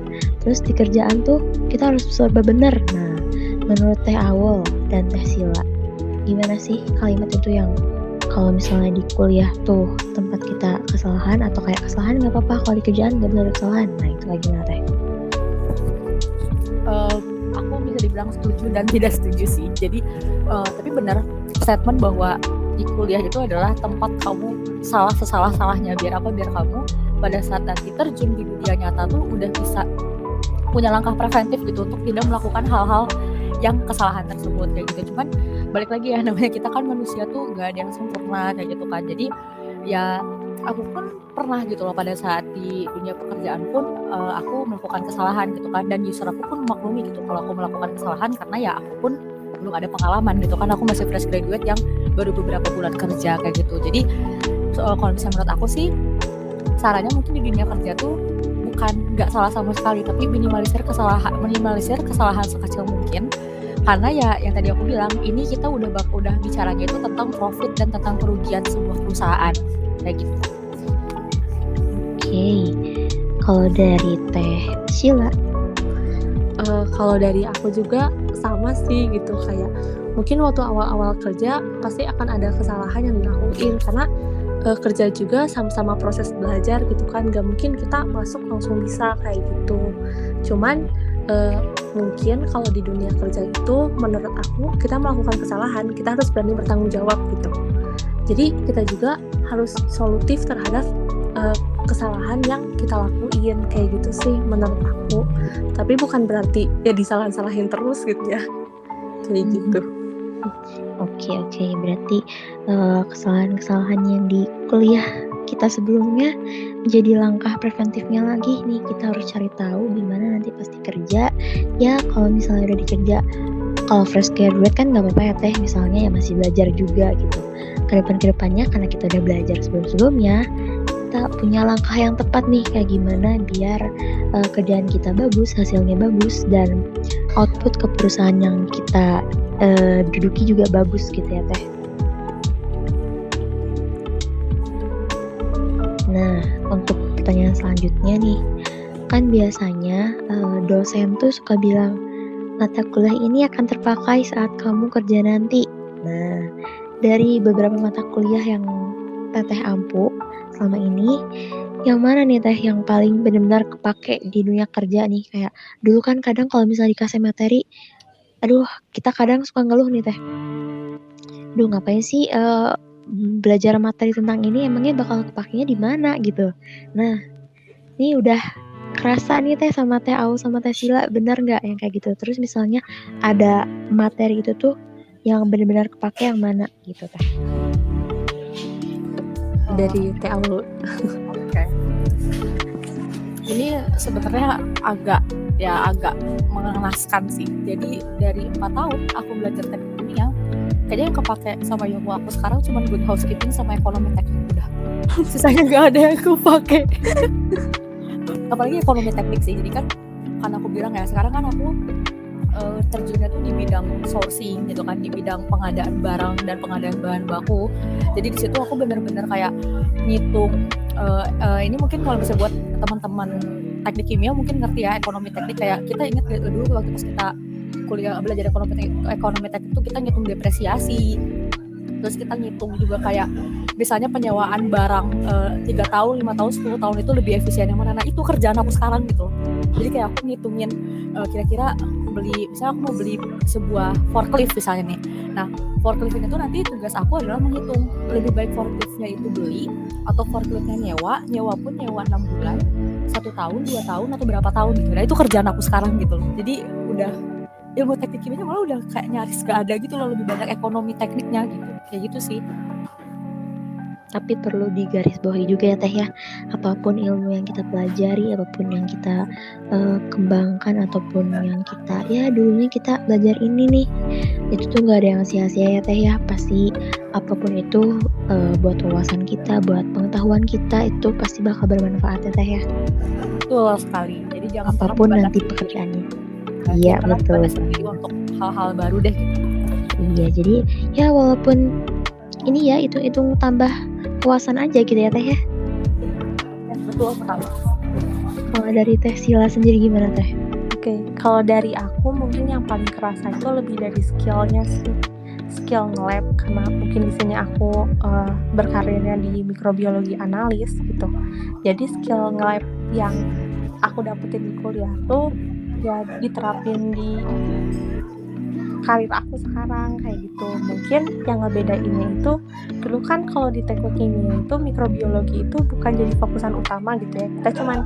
Terus di kerjaan tuh kita harus serba benar. Nah, menurut Teh Aul dan Teh Sila, gimana sih kalimat itu yang kalau misalnya di kuliah tuh tempat kita kesalahan atau kayak kesalahan nggak apa-apa, kalau di kerjaan nggak boleh ada kesalahan. Nah, itu kayak gimana Teh? Aku bisa dibilang setuju dan tidak setuju sih. Jadi tapi benar statement bahwa di kuliah itu adalah tempat kamu salah sesalah-salahnya, biar kamu pada saat nanti terjun di dunia nyata tuh udah bisa punya langkah preventif gitu untuk tidak melakukan hal-hal yang kesalahan tersebut kayak gitu. Cuman balik lagi ya, namanya kita kan manusia tuh gak ada yang sempurna kayak gitu kan. Jadi ya aku pun pernah gitu loh pada saat di dunia pekerjaan pun aku melakukan kesalahan gitu kan, dan user aku pun maklumi gitu kalau aku melakukan kesalahan, karena ya aku pun belum ada pengalaman gitu kan, aku masih fresh graduate yang baru beberapa bulan kerja kayak gitu. Jadi kalau misalnya menurut aku sih sarannya mungkin di dunia kerja tuh bukan nggak salah sama sekali, tapi minimalisir kesalahan sekecil mungkin, karena ya yang tadi aku bilang, ini kita udah bicaranya itu tentang profit dan tentang kerugian sebuah perusahaan kayak gitu. Oke, kalau dari Teh Sheila? Kalau dari aku juga sama sih gitu, kayak mungkin waktu awal-awal kerja pasti akan ada kesalahan yang dilakuin, karena kerja juga sama-sama proses belajar gitu kan, gak mungkin kita masuk langsung bisa kayak gitu. Cuman mungkin kalau di dunia kerja itu menurut aku kita melakukan kesalahan, kita harus berani bertanggung jawab gitu. Jadi kita juga harus solutif terhadap kesalahan yang kita lakuin kayak gitu sih menurut aku. Tapi bukan berarti ya disalahin terus gitu ya, kayak gitu. Oke, berarti kesalahan-kesalahan yang di kuliah kita sebelumnya menjadi langkah preventifnya lagi nih. Kita harus cari tahu gimana nanti pasti kerja. Ya kalau misalnya udah dikerja, kalau fresh graduate kan nggak apa-apa ya Teh, misalnya ya masih belajar juga gitu. Kedepannya karena kita udah belajar sebelumnya, kita punya langkah yang tepat nih kayak gimana biar kerjaan kita bagus, hasilnya bagus, dan output ke perusahaan yang kita duduki juga bagus gitu ya Teh. Nah, untuk pertanyaan selanjutnya nih, kan biasanya dosen tuh suka bilang mata kuliah ini akan terpakai saat kamu kerja nanti. Nah, dari beberapa mata kuliah yang Teteh ampu selama ini, yang mana nih Teh yang paling benar-benar kepake di dunia kerja nih? Kayak dulu kan kadang kalau misalnya dikasih materi, aduh kita kadang suka ngeluh nih Teh. duh ngapain sih belajar materi tentang ini, emangnya bakal kepakainya di mana gitu. Nah, ini udah kerasa nih Teh sama Teh Au sama Teh Sila, bener nggak yang kayak gitu? Terus misalnya ada materi itu tuh yang benar-benar kepake yang mana gitu Teh? Dari TAU. Oke. Ini sebenarnya agak mengenaskan sih. Jadi dari 4 tahun aku belajar teknik kimia, kayaknya yang kepake sama ilmu aku sekarang cuma good housekeeping sama ekonomi teknik udah. Sisanya nggak ada yang aku pakai. Apalagi ekonomi teknik sih. Jadi kan aku bilang ya, sekarang kan aku terjunnya tuh di bidang sourcing gitu kan, di bidang pengadaan barang dan pengadaan bahan baku. Jadi di situ aku benar-benar kayak ngitung. Ini mungkin kalau bisa buat teman-teman teknik kimia mungkin ngerti ya, ekonomi teknik kayak kita ingat dulu waktu pas kita kuliah belajar ekonomi teknik itu kita ngitung depresiasi. Terus kita ngitung juga kayak misalnya penyewaan barang 3 tahun, 5 tahun, 10 tahun itu lebih efisien yang mana. Nah itu kerjaan aku sekarang gitu. Jadi kayak aku ngitungin kira-kira misalnya aku mau beli sebuah forklift misalnya nih. Nah forklift itu nanti tugas aku adalah menghitung lebih baik forkliftnya itu beli atau forkliftnya nyewa pun nyewa 6 bulan, 1 tahun, 2 tahun atau berapa tahun gitu. Nah itu kerjaan aku sekarang gitu loh. Jadi udah ilmu teknik kimianya malah udah kayak nyaris gak ada gitu loh, lebih banyak ekonomi tekniknya gitu. Kayak gitu sih. Tapi perlu digarisbawahi juga ya Teh ya, apapun ilmu yang kita pelajari, apapun yang kita kembangkan, ataupun yang kita ya dulunya kita belajar ini nih, itu tuh gak ada yang sia-sia ya Teh ya. Pasti apapun itu buat wawasan kita, buat pengetahuan kita, itu pasti bakal bermanfaat ya Teh ya. Betul sekali. Jadi jangan apapun nanti pekerjaannya. Iya betul. Untuk hal-hal baru deh gitu. Iya, jadi ya walaupun ini ya hitung tambah wawasan aja gitu ya Teh ya. Betul sekali. Kalau dari Teh Sila sendiri gimana Teh? Oke, kalau dari aku mungkin yang paling kerasa itu lebih dari skillnya sih, skill nge-lab, karena mungkin di sini aku berkarirnya di mikrobiologi analis gitu. Jadi skill nge-lab yang aku dapetin di kuliah tuh ya diterapin di karir aku sekarang kayak gitu. Mungkin yang ngebedainnya itu dulu kan kalau di teknik kimia itu mikrobiologi itu bukan jadi fokusan utama gitu ya, kita cuman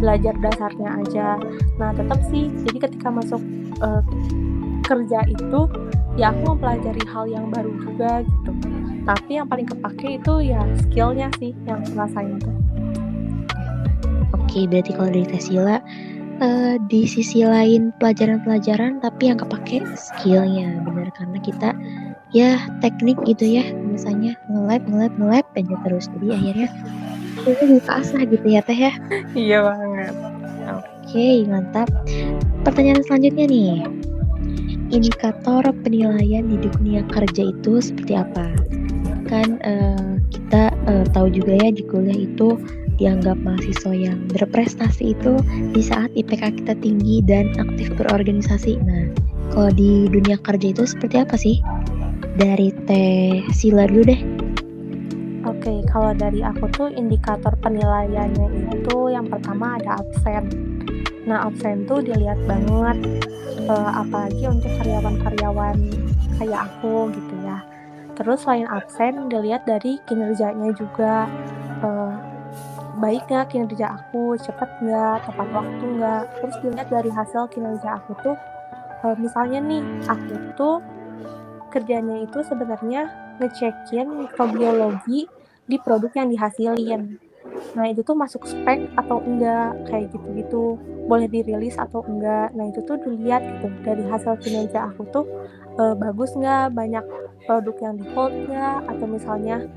belajar dasarnya aja. Nah tetap sih, jadi ketika masuk kerja itu ya aku mempelajari hal yang baru juga gitu, tapi yang paling kepake itu ya skillnya sih yang ngerasain tuh. Oke, berarti kalau dari Teh Sila di sisi lain pelajaran-pelajaran tapi yang kepake skillnya, bener, karena kita ya teknik gitu ya, misalnya nge-lab aja terus, jadi akhirnya itu dikasah gitu ya Teh ya. Iya banget. Oke, mantap. Pertanyaan selanjutnya nih, indikator penilaian di dunia kerja itu seperti apa? Kan kita tahu juga ya di kuliah itu dianggap mahasiswa yang berprestasi itu di saat IPK kita tinggi dan aktif berorganisasi. Nah, kalau di dunia kerja itu seperti apa sih? Dari Teh Sila dulu deh. Oke, kalau dari aku tuh indikator penilaiannya itu yang pertama ada absen. Nah, absen tuh dilihat banget, apalagi untuk karyawan-karyawan kayak aku gitu ya. Terus selain absen, dilihat dari kinerjanya juga, baik nggak kinerja aku, cepet nggak, tepat waktu nggak. Terus dilihat dari hasil kinerja aku tuh, misalnya nih, aku tuh kerjanya itu sebenarnya ngecekin mikrobiologi di produk yang dihasilin. Nah itu tuh masuk spek atau enggak, kayak gitu-gitu, boleh dirilis atau enggak. Nah itu tuh dilihat gitu dari hasil kinerja aku tuh bagus nggak, banyak produk yang di hold nggak, atau misalnya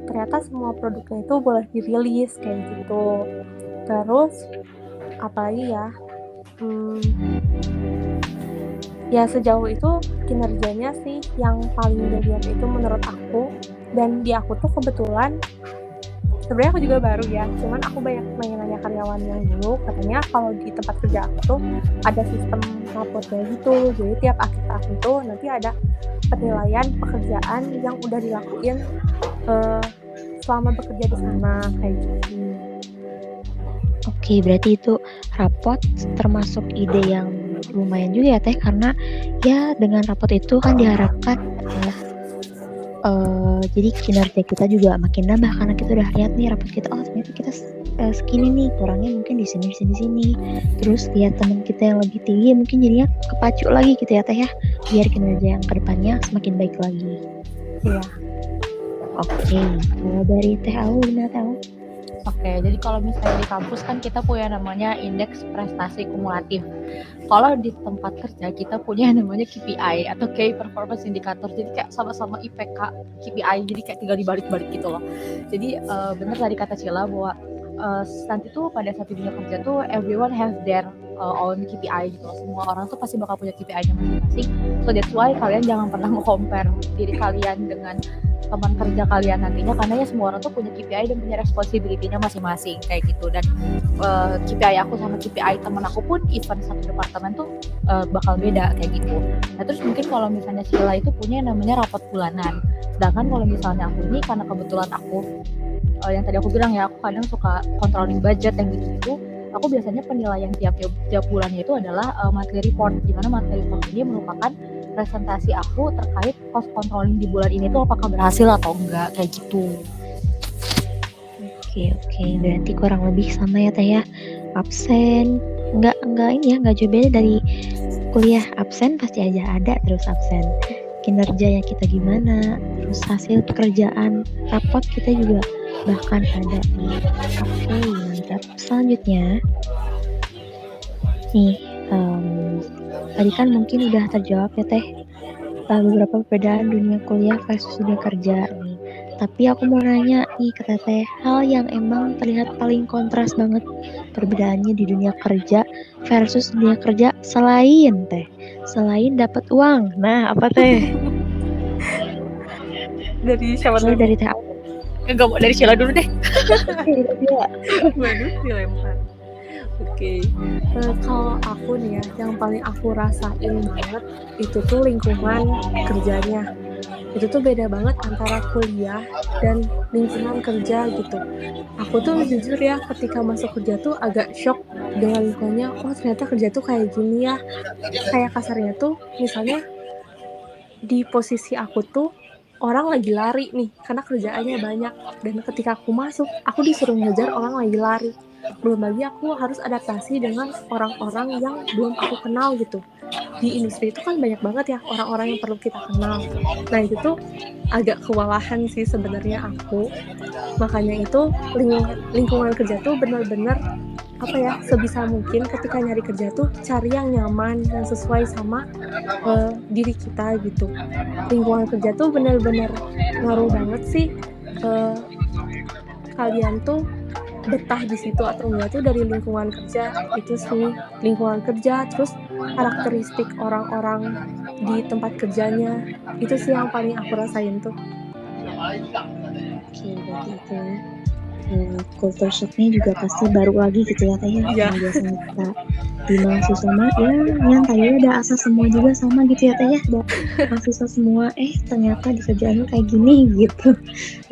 ternyata semua produknya itu boleh dirilis kayak gitu. Terus apalagi ya, ya sejauh itu kinerjanya sih yang paling dilihat itu menurut aku. Dan di aku tuh kebetulan sebenarnya aku juga baru ya, cuman aku banyak nanya karyawan yang dulu, katanya kalau di tempat kerja aku tuh ada sistem rapotnya gitu. Jadi tiap akhir tahun tuh nanti ada penilaian pekerjaan yang udah dilakuin selama bekerja di sana kayak gitu. Oke, berarti itu rapot termasuk ide yang lumayan juga ya Teh, karena ya dengan rapot itu kan diharapkan Jadi kinerja kita juga makin nambah karena kita udah lihat nih rapot kita, oh ternyata kita segini nih, kurangnya mungkin di sini. Terus lihat teman kita yang lebih tinggi mungkin jadinya kepacu lagi gitu ya Teh ya, biar kinerja yang kedepannya semakin baik lagi. Iya. Oke, kalau dari Teh Au gimana Teh Au? Oke, jadi kalau misalnya di kampus kan kita punya namanya indeks prestasi kumulatif. Kalau di tempat kerja kita punya namanya KPI atau Key Performance Indicator. Jadi kayak sama-sama IPK KPI, jadi kayak tinggal dibalik-balik gitu loh. Jadi benar tadi kata Cila bahwa nanti tuh pada saat di dunia kerja tuh everyone have their own KPI gitu loh. Semua orang tuh pasti bakal punya KPI-nya masing-masing. So that's why kalian jangan pernah nge-compare diri kalian dengan teman kerja kalian nantinya, karena ya semua orang tuh punya KPI dan punya responsibility-nya masing-masing kayak gitu. Dan KPI aku sama KPI teman aku pun even satu departemen tuh bakal beda kayak gitu. Nah terus mungkin kalau misalnya Sheila itu punya namanya rapot bulanan, sedangkan kalau misalnya aku ini karena kebetulan aku yang tadi aku bilang ya, aku kadang suka controlling budget yang gitu-gitu, aku biasanya penilaian tiap bulannya itu adalah monthly report, di mana monthly report ini merupakan presentasi aku terkait cost controlling di bulan ini tuh apakah berhasil atau enggak kayak gitu. Oke, berarti kurang lebih sama ya Teh ya. Absen enggak ini ya, enggak jauh beda dari kuliah. Absen pasti aja ada terus absen. Kinerjanya kita gimana, terus hasil pekerjaan rapot kita juga bahkan ada nih. Oke, mantap. Selanjutnya nih, tadi kan mungkin udah terjawab ya Teh, beberapa perbedaan dunia kuliah versus dunia kerja nih. Tapi aku mau nanya nih ke Teteh, hal yang emang terlihat paling kontras banget perbedaannya di dunia kerja versus dunia kerja selain dapat uang. Nah, apa Teh? Dari siapa Mulai dulu? dari Teh. Enggak mau dari Sheila dulu deh. Waduh, dilempar. Oke. Kalau aku nih ya, yang paling aku rasain banget itu tuh lingkungan kerjanya. Itu tuh beda banget antara kuliah dan lingkungan kerja gitu. Aku tuh jujur ya, ketika masuk kerja tuh agak shock dengan lingkungannya. Oh ternyata kerja tuh kayak gini ya. Kayak kasarnya tuh, misalnya di posisi aku tuh orang lagi lari nih, karena kerjaannya banyak. Dan ketika aku masuk, aku disuruh ngejar orang lagi lari. Belum lagi aku harus adaptasi dengan orang-orang yang belum aku kenal gitu. Di industri itu kan banyak banget ya orang-orang yang perlu kita kenal. Nah itu tuh agak kewalahan sih sebenarnya aku. Makanya itu lingkungan kerja tuh benar-benar apa ya, sebisa mungkin ketika nyari kerja tuh cari yang nyaman, yang sesuai sama diri kita gitu. Lingkungan kerja tuh benar-benar ngaruh banget sih kalian tuh betah di situ atau enggak tuh dari lingkungan kerja. Itu sih lingkungan kerja, terus karakteristik orang-orang di tempat kerjanya, itu sih yang paling aku rasain tuh. Oke, berarti itu culture shocknya juga pasti baru lagi gitu ya Teh ya. Yang biasanya kita di mahasiswa sama ya nyantai ya, ada asa semua juga sama gitu ya Teh ya, ada mahasiswa semua ternyata di kerjaannya kayak gini gitu.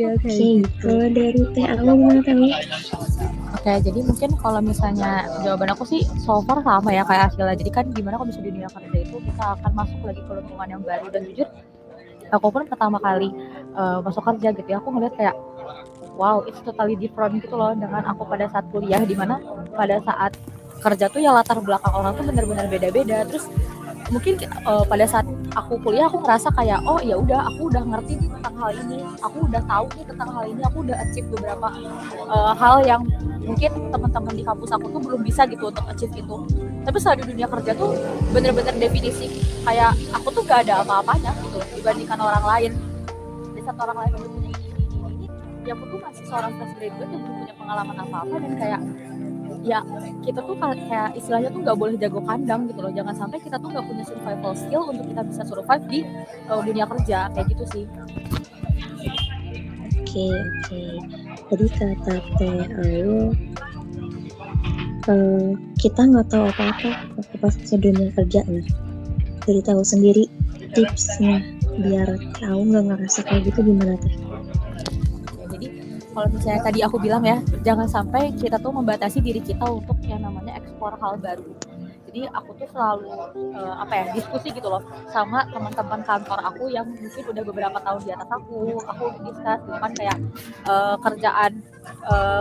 Ya, Oke, gitu. Dari Teh Alu gimana Teh? Oke, jadi mungkin kalau misalnya jawaban aku sih so far sama ya kayak Sheila. Jadi kan gimana kalau misalnya di dunia kerja itu kita akan masuk lagi ke lingkungan yang baru, dan jujur aku pun pertama kali masuk kerja gitu ya, aku ngeliat kayak wow, it's totally different gitu loh dengan aku pada saat kuliah, dimana pada saat kerja tuh ya latar belakang orang tuh benar-benar beda-beda. Terus mungkin pada saat aku kuliah aku ngerasa kayak oh ya udah, aku udah ngerti nih tentang hal ini, aku udah tahu nih tentang hal ini, aku udah achieve beberapa hal yang mungkin teman-teman di kampus aku tuh belum bisa gitu untuk achieve itu. Tapi saat di dunia kerja tuh bener-bener definisi kayak aku tuh gak ada apa-apanya gitu dibandingkan orang lain. Di saat orang lain udah punya ini, ya aku tuh masih seorang fresh graduate yang belum punya pengalaman apa-apa, dan kayak ya kita tuh kayak istilahnya tuh nggak boleh jago kandang gitu loh. Jangan sampai kita tuh nggak punya survival skill untuk kita bisa survive di dunia kerja kayak gitu sih. Oke. Jadi kata Teh Alu, kita nggak tahu apa-apa pas ke dunia kerja nih. Jadi tahu sendiri tipsnya biar tahu nggak ngerasa kayak gitu gimana Teh? Jadi kalau misalnya tadi aku bilang ya, jangan sampai kita tuh membatasi diri kita untuk yang namanya eksplor hal baru. Jadi aku tuh selalu diskusi gitu loh sama teman-teman kantor aku yang mungkin udah beberapa tahun di atas aku discuss gitu kan kayak kerjaan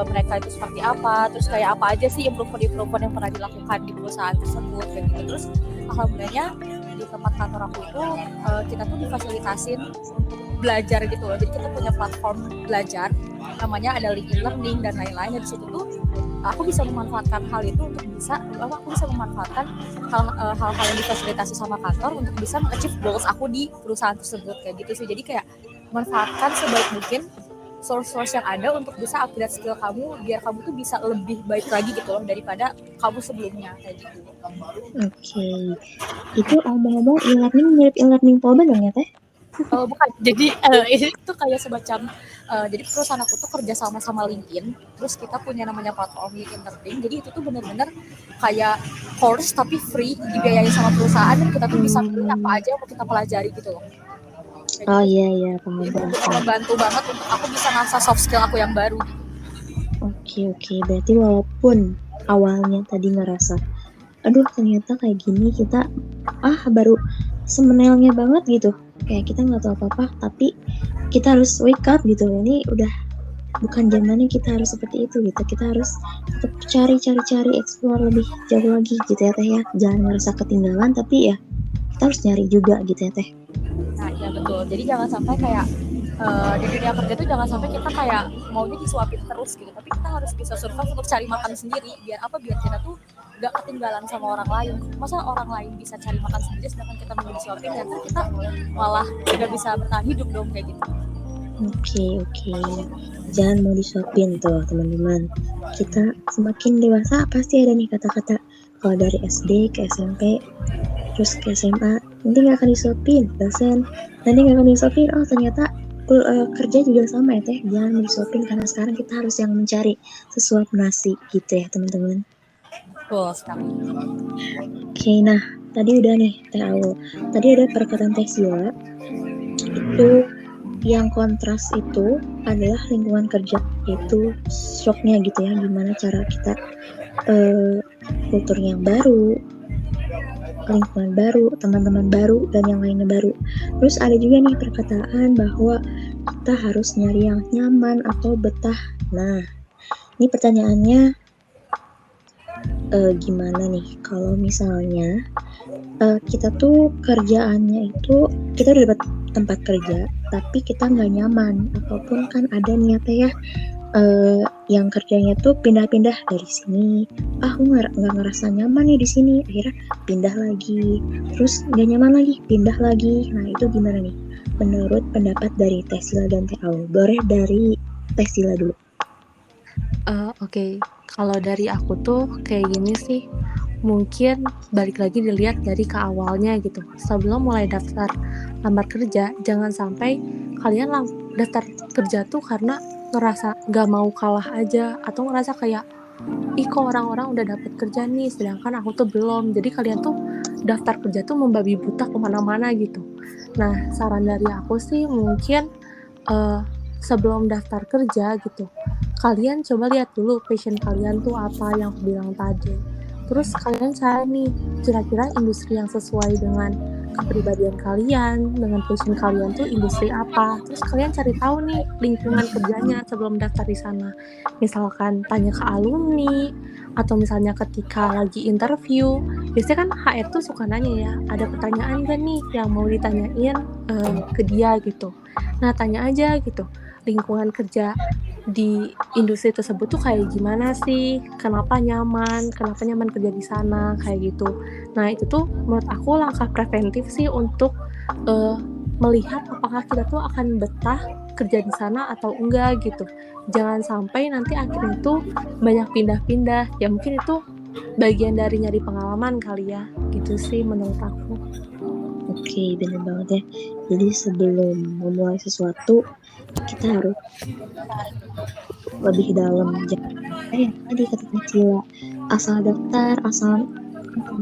mereka itu seperti apa, terus kayak apa aja sih improvement yang pernah dilakukan di perusahaan tersebut kayak gitu. Terus alhamdulillahnya di tempat kantor aku itu kita tuh difasilitasin belajar gitu loh. Jadi kita punya platform belajar namanya ada LinkedIn Learning dan lain-lain. Dan di situ tuh aku bisa memanfaatkan hal itu untuk aku bisa memanfaatkan hal-hal yang difasilitasi sama kantor untuk bisa achieve goals aku di perusahaan tersebut kayak gitu sih. Jadi kayak manfaatkan sebaik mungkin source yang ada untuk bisa upgrade skill kamu biar kamu tuh bisa lebih baik lagi gitu loh daripada kamu sebelumnya kayak gitu. Oke. Itu ngomong-ngomong e-learning mirip e-learning Polban dong ya Teh? Bukan, jadi itu kayak semacam jadi perusahaan aku tuh kerja sama LinkedIn, terus kita punya namanya platform LinkedIn Learning. Jadi itu tuh benar-benar kayak course tapi free, dibiayai sama perusahaan dan kita tuh bisa pilih apa aja yang mau kita pelajari gitu loh. Oh iya paham. Membantu banget untuk aku bisa ngasah soft skill aku yang baru. Oke, berarti walaupun awalnya tadi ngerasa aduh ternyata kayak gini kita baru semenelnya banget gitu, kayak kita nggak tahu apa-apa, tapi kita harus wake up gitu. Ini udah bukan zamannya kita harus seperti itu gitu. Kita harus tetap cari explore lebih jauh lagi gitu ya Teh ya. Jangan merasa ketinggalan, tapi ya kita harus nyari juga gitu ya Teh. Nah iya betul, jadi jangan sampai kayak di dunia kerja tuh jangan sampai kita kayak maunya disuapin terus gitu, tapi kita harus bisa survive untuk cari makan sendiri. Biar kita tuh gak ketinggalan sama orang lain. Masa orang lain bisa cari makan sendiri sedangkan kita mau disuapin, dan kita malah tidak bisa bertahan hidup dong kayak gitu. Oke. Jangan mau disuapin tuh teman-teman. Kita semakin dewasa pasti ada nih kata-kata kalau dari SD ke SMP terus ke SMA nanti gak akan disuapin dosen, nanti gak akan disuapin ternyata kerja juga sama ya Teh. Jangan disuapin karena sekarang kita harus yang mencari sesuap nasi gitu ya teman-teman. Betul sekali. Oke, nah tadi udah nih Teh Aul. Tadi ada perkataan Teh Sila. Itu yang kontras itu adalah lingkungan kerja, yaitu shocknya gitu ya, gimana cara kita kultur yang baru, lingkungan baru, teman-teman baru, dan yang lainnya baru. Terus ada juga nih perkataan bahwa kita harus nyari yang nyaman atau betah. Nah, ini pertanyaannya gimana nih kalau misalnya kita tuh kerjaannya itu kita udah dapat tempat kerja tapi kita nggak nyaman, ataupun kan ada niatnya ya yang kerjanya tuh pindah-pindah dari sini, aku nggak ngerasa nyaman nih di sini, akhirnya pindah lagi, terus nggak nyaman lagi, pindah lagi. Nah itu gimana nih menurut pendapat dari Teh Sila dan Teh Aul? Boleh dari Teh Sila dulu. Oke. Kalau dari aku tuh kayak gini sih, mungkin balik lagi dilihat dari ke awalnya gitu. Sebelum mulai daftar lamar kerja, jangan sampai kalian daftar kerja tuh karena ngerasa gak mau kalah aja, atau ngerasa kayak kok orang-orang udah dapet kerja nih sedangkan aku tuh belum. Jadi kalian tuh daftar kerja tuh membabi buta kemana-mana gitu. Nah saran dari aku sih mungkin sebelum daftar kerja gitu, kalian coba lihat dulu passion kalian tuh apa yang aku bilang tadi. Terus kalian cari nih kira-kira industri yang sesuai dengan kepribadian kalian, dengan passion kalian tuh industri apa. Terus kalian cari tahu nih lingkungan kerjanya sebelum daftar di sana. Misalkan tanya ke alumni, atau misalnya ketika lagi interview, biasanya kan HR tuh suka nanya ya, ada pertanyaan gak nih yang mau ditanyain ke dia gitu. Nah tanya aja gitu, lingkungan kerja di industri tersebut tuh kayak gimana sih, kenapa nyaman kerja di sana kayak gitu. Nah itu tuh menurut aku langkah preventif sih untuk melihat apakah kita tuh akan betah kerja di sana atau enggak gitu. Jangan sampai nanti akhirnya tuh banyak pindah-pindah, ya mungkin itu bagian dari nyari pengalaman kali ya, gitu sih menurut aku. Oke, bener banget ya. Jadi sebelum memulai sesuatu kita harus lebih dalam. Tadi kata Cila, asal daftar, asal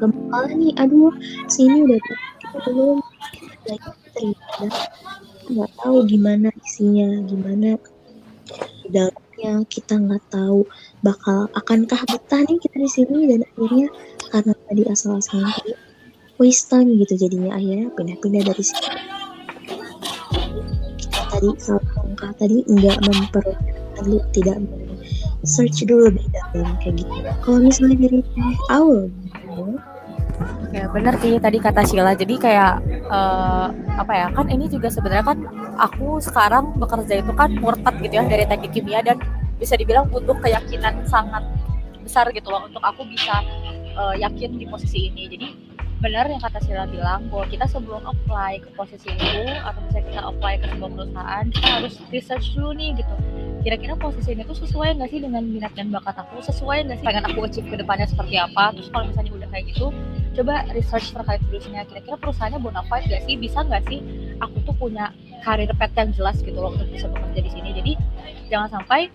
gempal nih, aduh sini udah kita belum lagi terima, nggak tahu gimana isinya, gimana dalamnya sebenarnya kita nggak tahu akankah betah nih kita di sini, dan akhirnya karena tadi asal-asalan tadi waste time gitu, jadinya akhirnya pindah-pindah dari sini. Kita tadi salah langkah tadi nggak perlu tidak search dulu lebih dalam kayak gitu. Kalau misalnya dari awal Ya benar sih tadi kata Sheila. Jadi kayak apa ya, kan ini juga sebenarnya kan aku sekarang bekerja itu kan murtad gitu ya dari teknik kimia, dan bisa dibilang butuh keyakinan sangat besar gitu loh untuk aku bisa yakin di posisi ini. Jadi benar yang kata Sheila bilang bahwa kita sebelum apply ke posisi itu atau misalnya kita apply ke sebuah perusahaan, kita harus research dulu nih gitu. Kira-kira posisi ini tuh sesuai nggak sih dengan minat dan bakat aku, sesuai nggak sih pengen aku achieve ke depannya seperti apa. Terus kalau misalnya udah kayak gitu, coba research terkait perusahaannya, kira-kira perusahaannya bona fide nggak sih, bisa nggak sih aku tuh punya karir path yang jelas gitu loh untuk bisa bekerja di sini. Jadi jangan sampai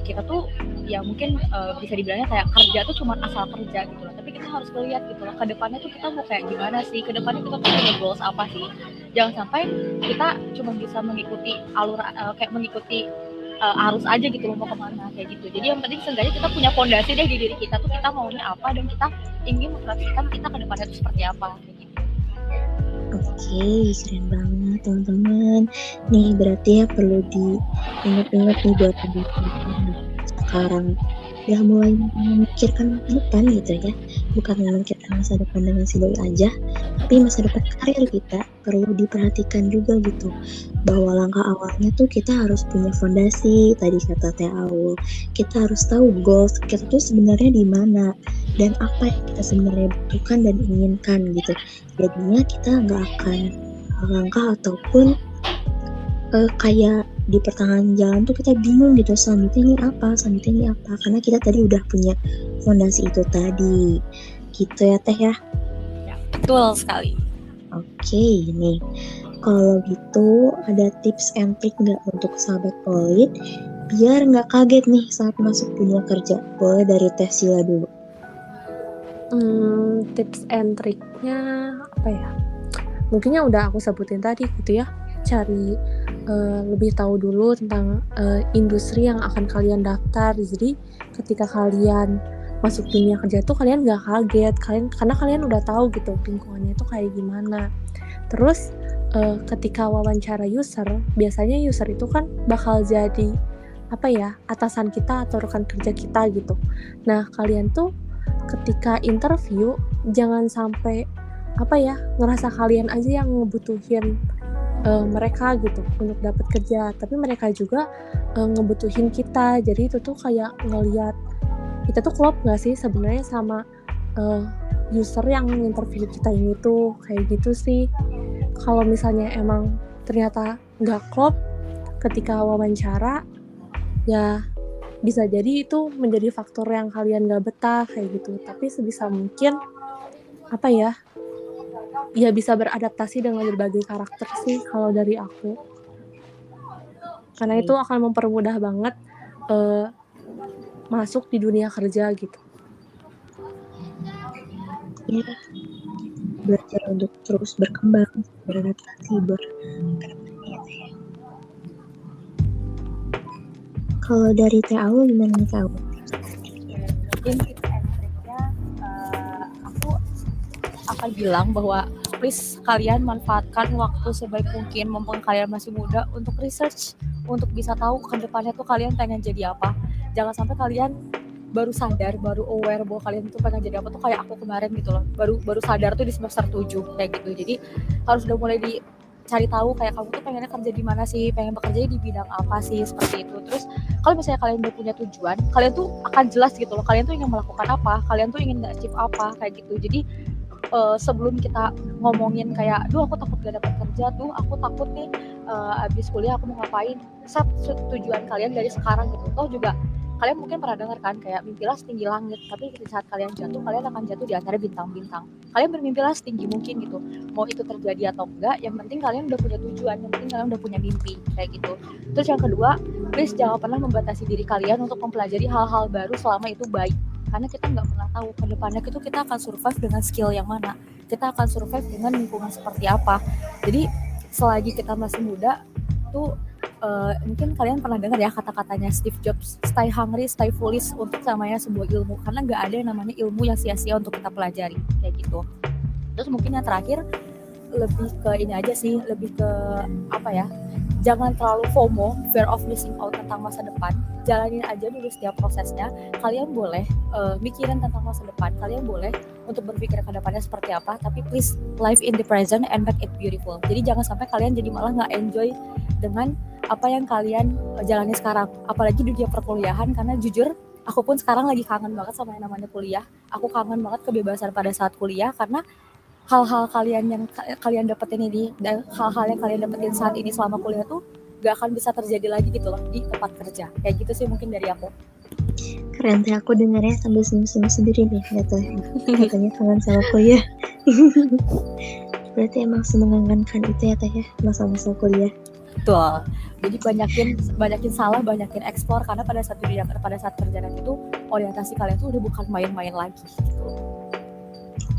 kita tuh ya mungkin bisa dibilangnya kayak kerja tuh cuma asal kerja gitu loh, tapi kita harus melihat gitu loh ke depannya tuh kita mau kayak gimana sih, ke depannya kita tuh punya goals apa sih. Jangan sampai kita cuma bisa mengikuti kayak mengikuti arus aja gitu loh mau kemana kayak gitu. Jadi yang penting seenggaknya kita punya fondasi deh di diri kita tuh, kita maunya apa dan kita ingin memproyeksikan kita ke depannya tuh seperti apa kayak gitu. Oke, keren banget teman-teman. Nih berarti ya perlu diingat-ingat nih buat teman-teman sekarang ya mulai memikirkan masa depan gitu ya, bukan memikirkan masa depan dengan si doi aja, tapi masa depan karir kita perlu diperhatikan juga gitu, bahwa langkah awalnya tuh kita harus punya fondasi. Tadi kata Teh Aul, kita harus tahu goals kita tuh sebenarnya di mana dan apa yang kita sebenarnya butuhkan dan inginkan gitu. Jadinya kita nggak akan langkah ataupun kayak di pertengahan jalan tuh kita bingung gitu, selanjutnya ini apa, karena kita tadi udah punya fondasi itu tadi gitu ya Teh ya. Betul sekali. Oke, nih kalau gitu ada tips and trick nggak untuk sahabat Polit biar nggak kaget nih saat masuk dunia kerja? Boleh dari Teh Sheila dulu. Tips and triknya apa ya? Mungkin yang udah aku sebutin tadi gitu ya, cari lebih tahu dulu tentang industri yang akan kalian daftar. Jadi ketika kalian masuk dunia kerja tuh kalian nggak kaget, karena kalian udah tahu gitu lingkungannya itu kayak gimana. Terus ketika wawancara user, biasanya user itu kan bakal jadi apa ya, atasan kita atau rekan kerja kita gitu. Nah kalian tuh ketika interview jangan sampai apa ya, ngerasa kalian aja yang ngebutuhin mereka gitu untuk dapat kerja, tapi mereka juga ngebutuhin kita. Jadi itu tuh kayak ngelihat kita tuh klop nggak sih sebenarnya sama user yang interview kita ini tuh, kayak gitu sih. Kalau misalnya emang ternyata nggak klop ketika wawancara, ya bisa jadi itu menjadi faktor yang kalian nggak betah kayak gitu. Tapi sebisa mungkin apa ya bisa beradaptasi dengan berbagai karakter sih kalau dari aku, karena itu akan mempermudah banget masuk di dunia kerja gitu. Ya, belajar untuk terus berkembang, beradaptasi, Kalau dari Teh Aul gimana nih Teh Aul? Mungkin tips and triknya aku akan bilang bahwa please kalian manfaatkan waktu sebaik mungkin mumpung kalian masih muda untuk research, untuk bisa tahu ke depannya tuh kalian pengen jadi apa. Jangan sampai kalian baru sadar, baru aware bahwa kalian tuh pengen jadi apa tuh kayak aku kemarin gitu loh. Baru sadar tuh di semester 7 kayak gitu. Jadi harus udah mulai cari tahu kayak kamu tuh pengennya kerja di mana sih, pengen bekerja di bidang apa sih, seperti itu. Terus kalau misalnya kalian udah punya tujuan, kalian tuh akan jelas gitu loh, kalian tuh ingin melakukan apa, kalian tuh ingin achieve apa kayak gitu. Jadi sebelum kita ngomongin kayak, duh aku takut gak dapat kerja, tuh aku takut nih abis kuliah aku mau ngapain, set tujuan kalian dari sekarang gitu. Toh juga kalian mungkin pernah dengar kan kayak mimpilah setinggi langit, tapi di saat kalian jatuh, kalian akan jatuh di antara bintang-bintang. Kalian bermimpilah setinggi mungkin gitu, mau itu terjadi atau enggak, yang penting kalian udah punya tujuan, yang penting kalian udah punya mimpi kayak gitu. Terus yang kedua, please jangan pernah membatasi diri kalian untuk mempelajari hal-hal baru selama itu baik, karena kita nggak pernah tahu ke depannya itu kita akan survive dengan skill yang mana, kita akan survive dengan lingkungan seperti apa. Jadi selagi kita masih muda tuh mungkin kalian pernah dengar ya kata-katanya Steve Jobs, stay hungry, stay foolish untuk namanya sebuah ilmu, karena nggak ada yang namanya ilmu yang sia-sia untuk kita pelajari kayak gitu. Terus mungkin yang terakhir lebih ke ini aja sih, lebih ke apa ya, jangan terlalu FOMO, fear of missing out tentang masa depan. Jalanin aja dulu setiap prosesnya. Kalian boleh mikirin tentang masa depan, kalian boleh untuk berpikir ke depannya seperti apa, tapi please live in the present and make it beautiful. Jadi jangan sampai kalian jadi malah nggak enjoy dengan apa yang kalian jalani sekarang, apalagi dunia perkuliahan, karena jujur aku pun sekarang lagi kangen banget sama yang namanya kuliah. Aku kangen banget kebebasan pada saat kuliah, karena hal-hal kalian yang kalian dapetin ini dan hal-hal yang kalian dapetin saat ini selama kuliah tuh gak akan bisa terjadi lagi gitu loh di tempat kerja. Kayak gitu sih mungkin dari aku. Keren teh, aku dengarnya sambil senyum-senyum sendiri nih, katanya kangen sama kuliah. Berarti emang semengangankan itu ya teh ya, masa-masa kuliah. Betul. Jadi banyakin salah, banyakin eksplor, karena pada saat kerja nanti tuh orientasi kalian tuh udah bukan main-main lagi gitu.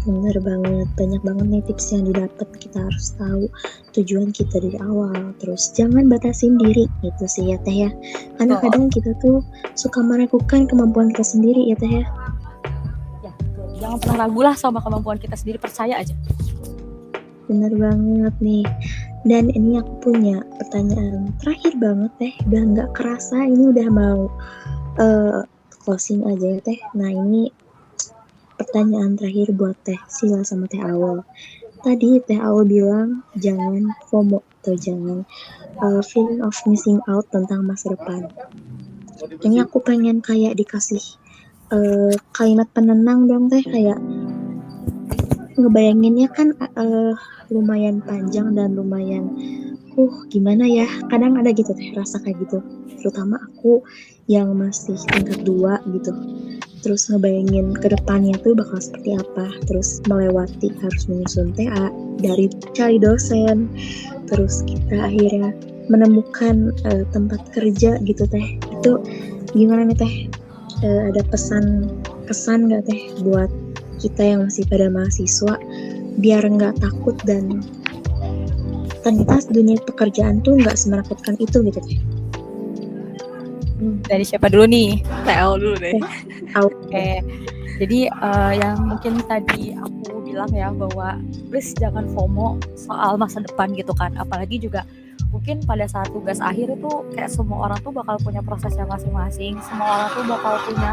Bener banget, banyak banget nih tips yang didapat. Kita harus tahu tujuan kita dari awal, terus jangan batasin diri gitu sih ya teh ya, karena kadang kita tuh suka meragukan kemampuan kita sendiri ya teh ya. Ya betul. Jangan pernah ragu lah sama kemampuan kita sendiri, percaya aja. Bener banget nih. Dan ini aku punya pertanyaan terakhir banget teh, udah nggak kerasa ini udah mau closing aja ya teh. Nah ini pertanyaan terakhir buat Teh Sila sama Teh Awal. Tadi Teh Awal bilang jangan FOMO atau jangan feeling of missing out tentang masa depan. Ini aku pengen kayak dikasih kalimat penenang dong Teh, kayak ngebayanginnya kan lumayan panjang dan lumayan gimana ya, kadang ada gitu Teh rasa kayak gitu, terutama aku yang masih tingkat 2 gitu. Terus ngebayangin ke depannya tuh bakal seperti apa, terus melewati harus menyusun TA, dari cari dosen, terus kita akhirnya menemukan tempat kerja gitu Teh. Itu gimana nih Teh? Ada kesan nggak Teh buat kita yang masih pada mahasiswa biar nggak takut dan ternyata dunia pekerjaan tuh nggak semenakutkan itu gitu Teh? Dari siapa dulu nih? TL dulu deh. Oke. Jadi yang mungkin tadi aku bilang ya, bahwa please jangan FOMO soal masa depan gitu kan. Apalagi juga mungkin pada saat tugas akhir itu kayak semua orang tuh bakal punya prosesnya masing-masing. Semua orang tuh bakal punya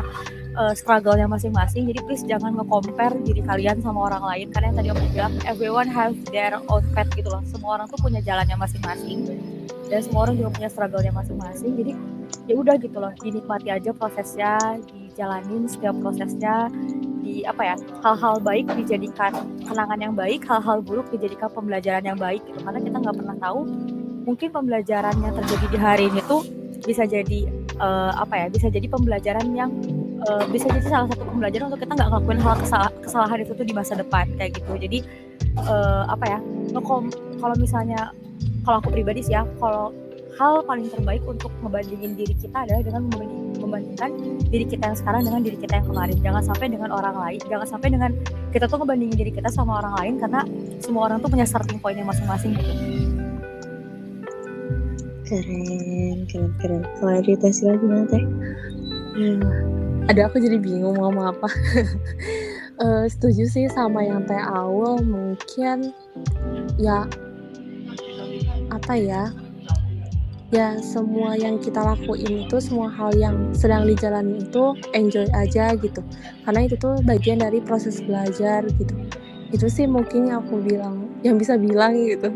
struggle-nya masing-masing. Jadi please jangan nge-compare diri kalian sama orang lain. Karena yang tadi aku bilang everyone have their own path gitu loh. Semua orang tuh punya jalannya masing-masing. Dan semua orang juga punya struggle-nya masing-masing. Jadi ya udah gitu loh, dinikmati aja prosesnya, dijalanin setiap prosesnya, di hal-hal baik dijadikan kenangan yang baik, hal-hal buruk dijadikan pembelajaran yang baik gitu. Karena kita nggak pernah tahu, mungkin pembelajaran yang terjadi di hari ini tuh bisa jadi bisa jadi pembelajaran yang bisa jadi salah satu pembelajaran untuk kita nggak ngelakuin hal kesalahan itu tuh di masa depan kayak gitu. Jadi kalau misalnya, kalau aku pribadi sih ya, kalau hal paling terbaik untuk ngebandingin diri kita adalah dengan membandingkan diri kita yang sekarang dengan diri kita yang kemarin. Jangan sampai dengan orang lain, jangan sampai dengan kita tuh ngebandingin diri kita sama orang lain, karena semua orang tuh punya starting point-nya masing-masing gitu. Keren. Kalau dari Teh Sila gimana Teh? Ada, aku jadi bingung mau ngomong apa. Setuju sih sama yang Teh Awal, mungkin ya semua yang kita lakuin itu, semua hal yang sedang dijalani itu enjoy aja gitu, karena itu tuh bagian dari proses belajar gitu. Itu sih mungkin yang aku bisa bilang gitu.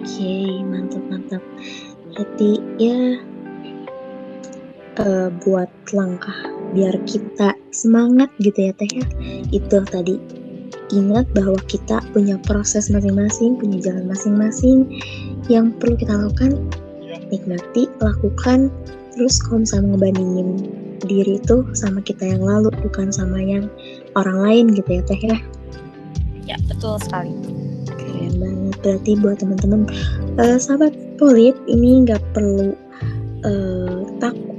Oke, mantap. Berarti ya buat langkah biar kita semangat gitu ya Teh ya, itu tadi ingat bahwa kita punya proses masing-masing, punya jalan masing-masing. Yang perlu kita lakukan, nikmati, lakukan. Terus kalau misalnya ngebandingin diri itu sama kita yang lalu, bukan sama yang orang lain gitu ya Teh ya. Ya betul sekali. Keren banget. Berarti buat teman-teman sahabat Polit ini nggak perlu takut,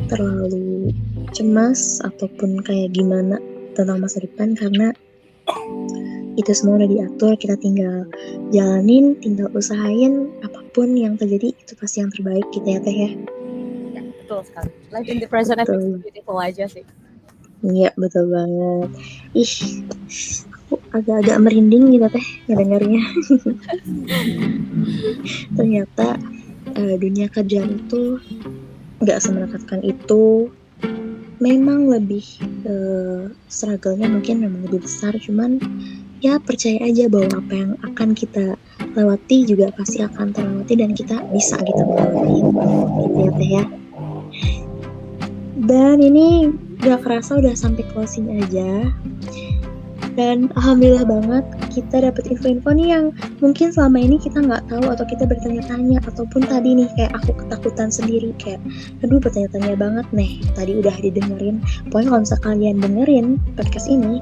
terlalu cemas ataupun kayak gimana tentang masa depan, karena itu semua udah diatur, kita tinggal jalanin, tinggal usahain, apapun yang terjadi itu pasti yang terbaik gitu ya Teh ya. Ya, betul sekali. Life in the present and Betul. beautiful aja sih. Iya betul banget. Ih, aku agak-agak merinding gitu Teh ngedengarnya. Ternyata dunia kerjaan itu nggak semenakutkan itu. Memang lebih struggle-nya mungkin memang lebih besar, cuman ya percaya aja bahwa apa yang akan kita lewati juga pasti akan terlewati dan kita bisa gitu melewati gitu ya Teh ya. Dan ini gak kerasa udah sampai closing aja. Dan alhamdulillah banget kita dapat info-info nih yang mungkin selama ini kita nggak tahu atau kita bertanya-tanya, ataupun tadi nih kayak aku ketakutan sendiri kayak aduh bertanya-tanya banget nih tadi udah didengerin. Pokoknya kalau misalnya kalian dengerin podcast ini,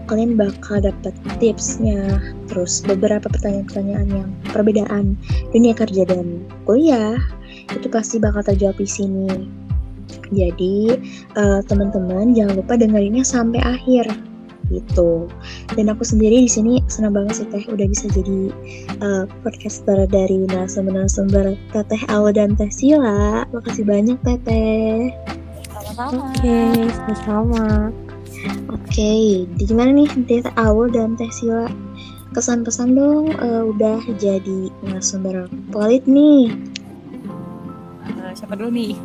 kalian bakal dapat tipsnya, terus beberapa pertanyaan-pertanyaan yang perbedaan dunia kerja dan kuliah itu pasti bakal terjawab di sini. Jadi teman-teman jangan lupa dengerinnya sampai akhir gitu. Dan aku sendiri di sini senang banget sih Teh udah bisa jadi podcaster dari narasumber Teteh Aul dan Teh Sila. Makasih banyak Teteh. Sama-sama. Oke, sama-sama. Oke, gimana nih Teh Aul dan Teh Sila? Kesan-pesan dong udah jadi narasumber Polit nih. Siapa dulu nih?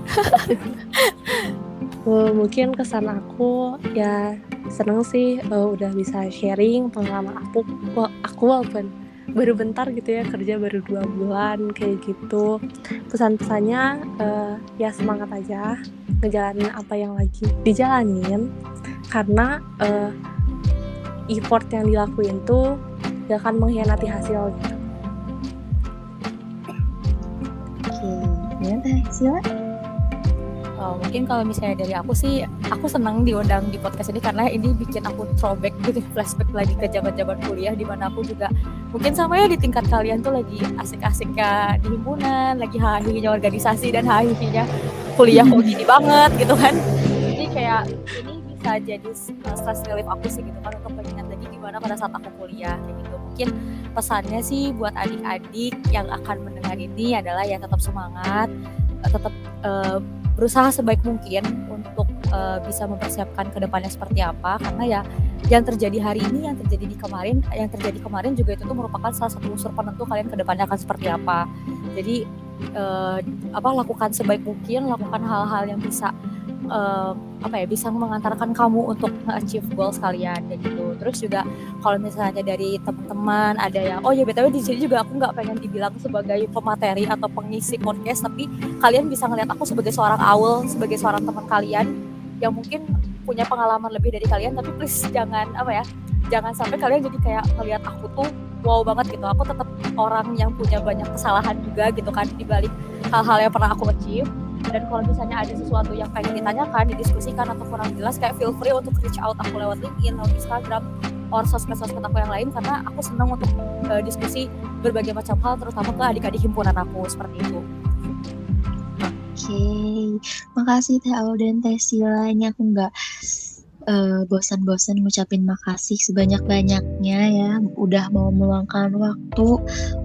Mungkin kesan aku ya seneng sih udah bisa sharing pengalaman aku walaupun baru bentar gitu ya, kerja baru 2 bulan kayak gitu. Pesan-pesannya ya semangat aja ngejalanin apa yang lagi dijalanin, karena effort yang dilakuin tuh gak akan mengkhianati hasil gitu. Oke, gimana Teh Sila? Mungkin kalau misalnya dari aku sih, aku senang diundang di podcast ini karena ini bikin aku throwback gitu, flashback lagi ke zaman-zaman kuliah, di mana aku juga mungkin sama ya di tingkat kalian tuh lagi asik-asiknya di himpunan, lagi hahihinya organisasi dan hahihinya kuliah kok gini banget gitu kan. Jadi kayak ini bisa jadi stress relief aku sih gitu kan, untuk mengingat lagi gimana pada saat aku kuliah kayak gitu. Mungkin pesannya sih buat adik-adik yang akan mendengar ini adalah ya tetap semangat, tetap berusaha sebaik mungkin untuk bisa mempersiapkan ke depannya seperti apa, karena ya yang terjadi hari ini, yang terjadi kemarin juga itu tuh merupakan salah satu unsur penentu kalian ke depannya akan seperti apa. Jadi lakukan sebaik mungkin, lakukan hal-hal yang bisa bisa mengantarkan kamu untuk nge-achieve goals kalian kayak gitu. Terus juga kalau misalnya dari teman-teman ada yang BTW di sini juga aku nggak pengen dibilang sebagai pemateri atau pengisi podcast, tapi kalian bisa ngelihat aku sebagai seorang Aul, sebagai seorang teman kalian yang mungkin punya pengalaman lebih dari kalian, tapi please jangan sampai kalian jadi kayak ngelihat aku tuh wow banget gitu. Aku tetap orang yang punya banyak kesalahan juga gitu kan, dibalik hal-hal yang pernah aku achieve. Dan kalau misalnya ada sesuatu yang pengen ditanyakan, didiskusikan atau kurang jelas, kayak feel free untuk reach out aku lewat LinkedIn, lewat Instagram, or sosmed-sosmed aku yang lain, karena aku senang untuk diskusi berbagai macam hal, terutama ke adik-adik himpunan aku, seperti itu. Oke, makasih Teh Aul dan Teh Sila. Ini aku nggak bosan-bosan ngucapin makasih sebanyak-banyaknya ya, udah mau meluangkan waktu,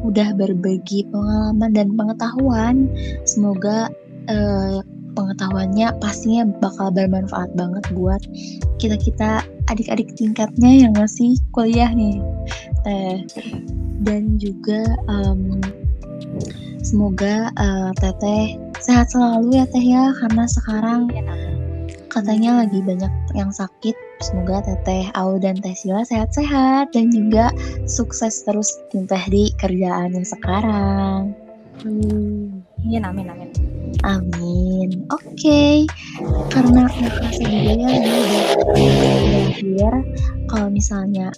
udah berbagi pengalaman dan pengetahuan. Semoga pengetahuannya pastinya bakal bermanfaat banget buat kita adik-adik tingkatnya yang masih kuliah nih dan juga semoga Teteh sehat selalu ya Teh ya, karena sekarang katanya lagi banyak yang sakit. Semoga Teteh Aul dan Teh Sila sehat-sehat dan juga sukses terus Teh di kerjaannya sekarang. Amin. Amin. Oke. Karena kerasa juga ya ini udah berakhir. Kalau misalnya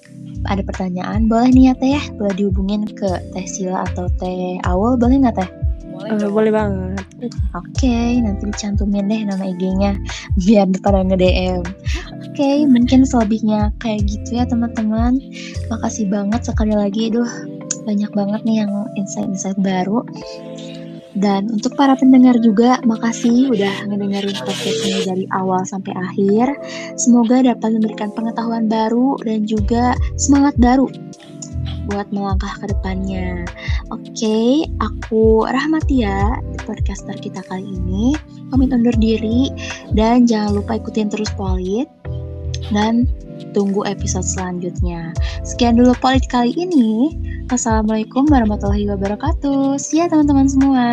ada pertanyaan, boleh nih ya Teh ya, boleh dihubungin ke Teh Sila atau Teh Aul, boleh nggak Teh? Boleh banget. Oke, nanti dicantumin deh nama IG-nya biar pada nge-DM. Oke, mungkin selebihnya kayak gitu ya teman-teman. Makasih banget sekali lagi, banyak banget nih yang insight-insight baru. Dan untuk para pendengar juga, makasih udah ngedengerin podcast ini dari awal sampai akhir. Semoga dapat memberikan pengetahuan baru dan juga semangat baru buat melangkah ke depannya. Oke, aku Rahmatia, podcaster kita kali ini. Pamit undur diri dan jangan lupa ikutin terus Polit dan tunggu episode selanjutnya. Sekian dulu Polit kali ini. Assalamualaikum warahmatullahi wabarakatuh. See ya teman-teman semua.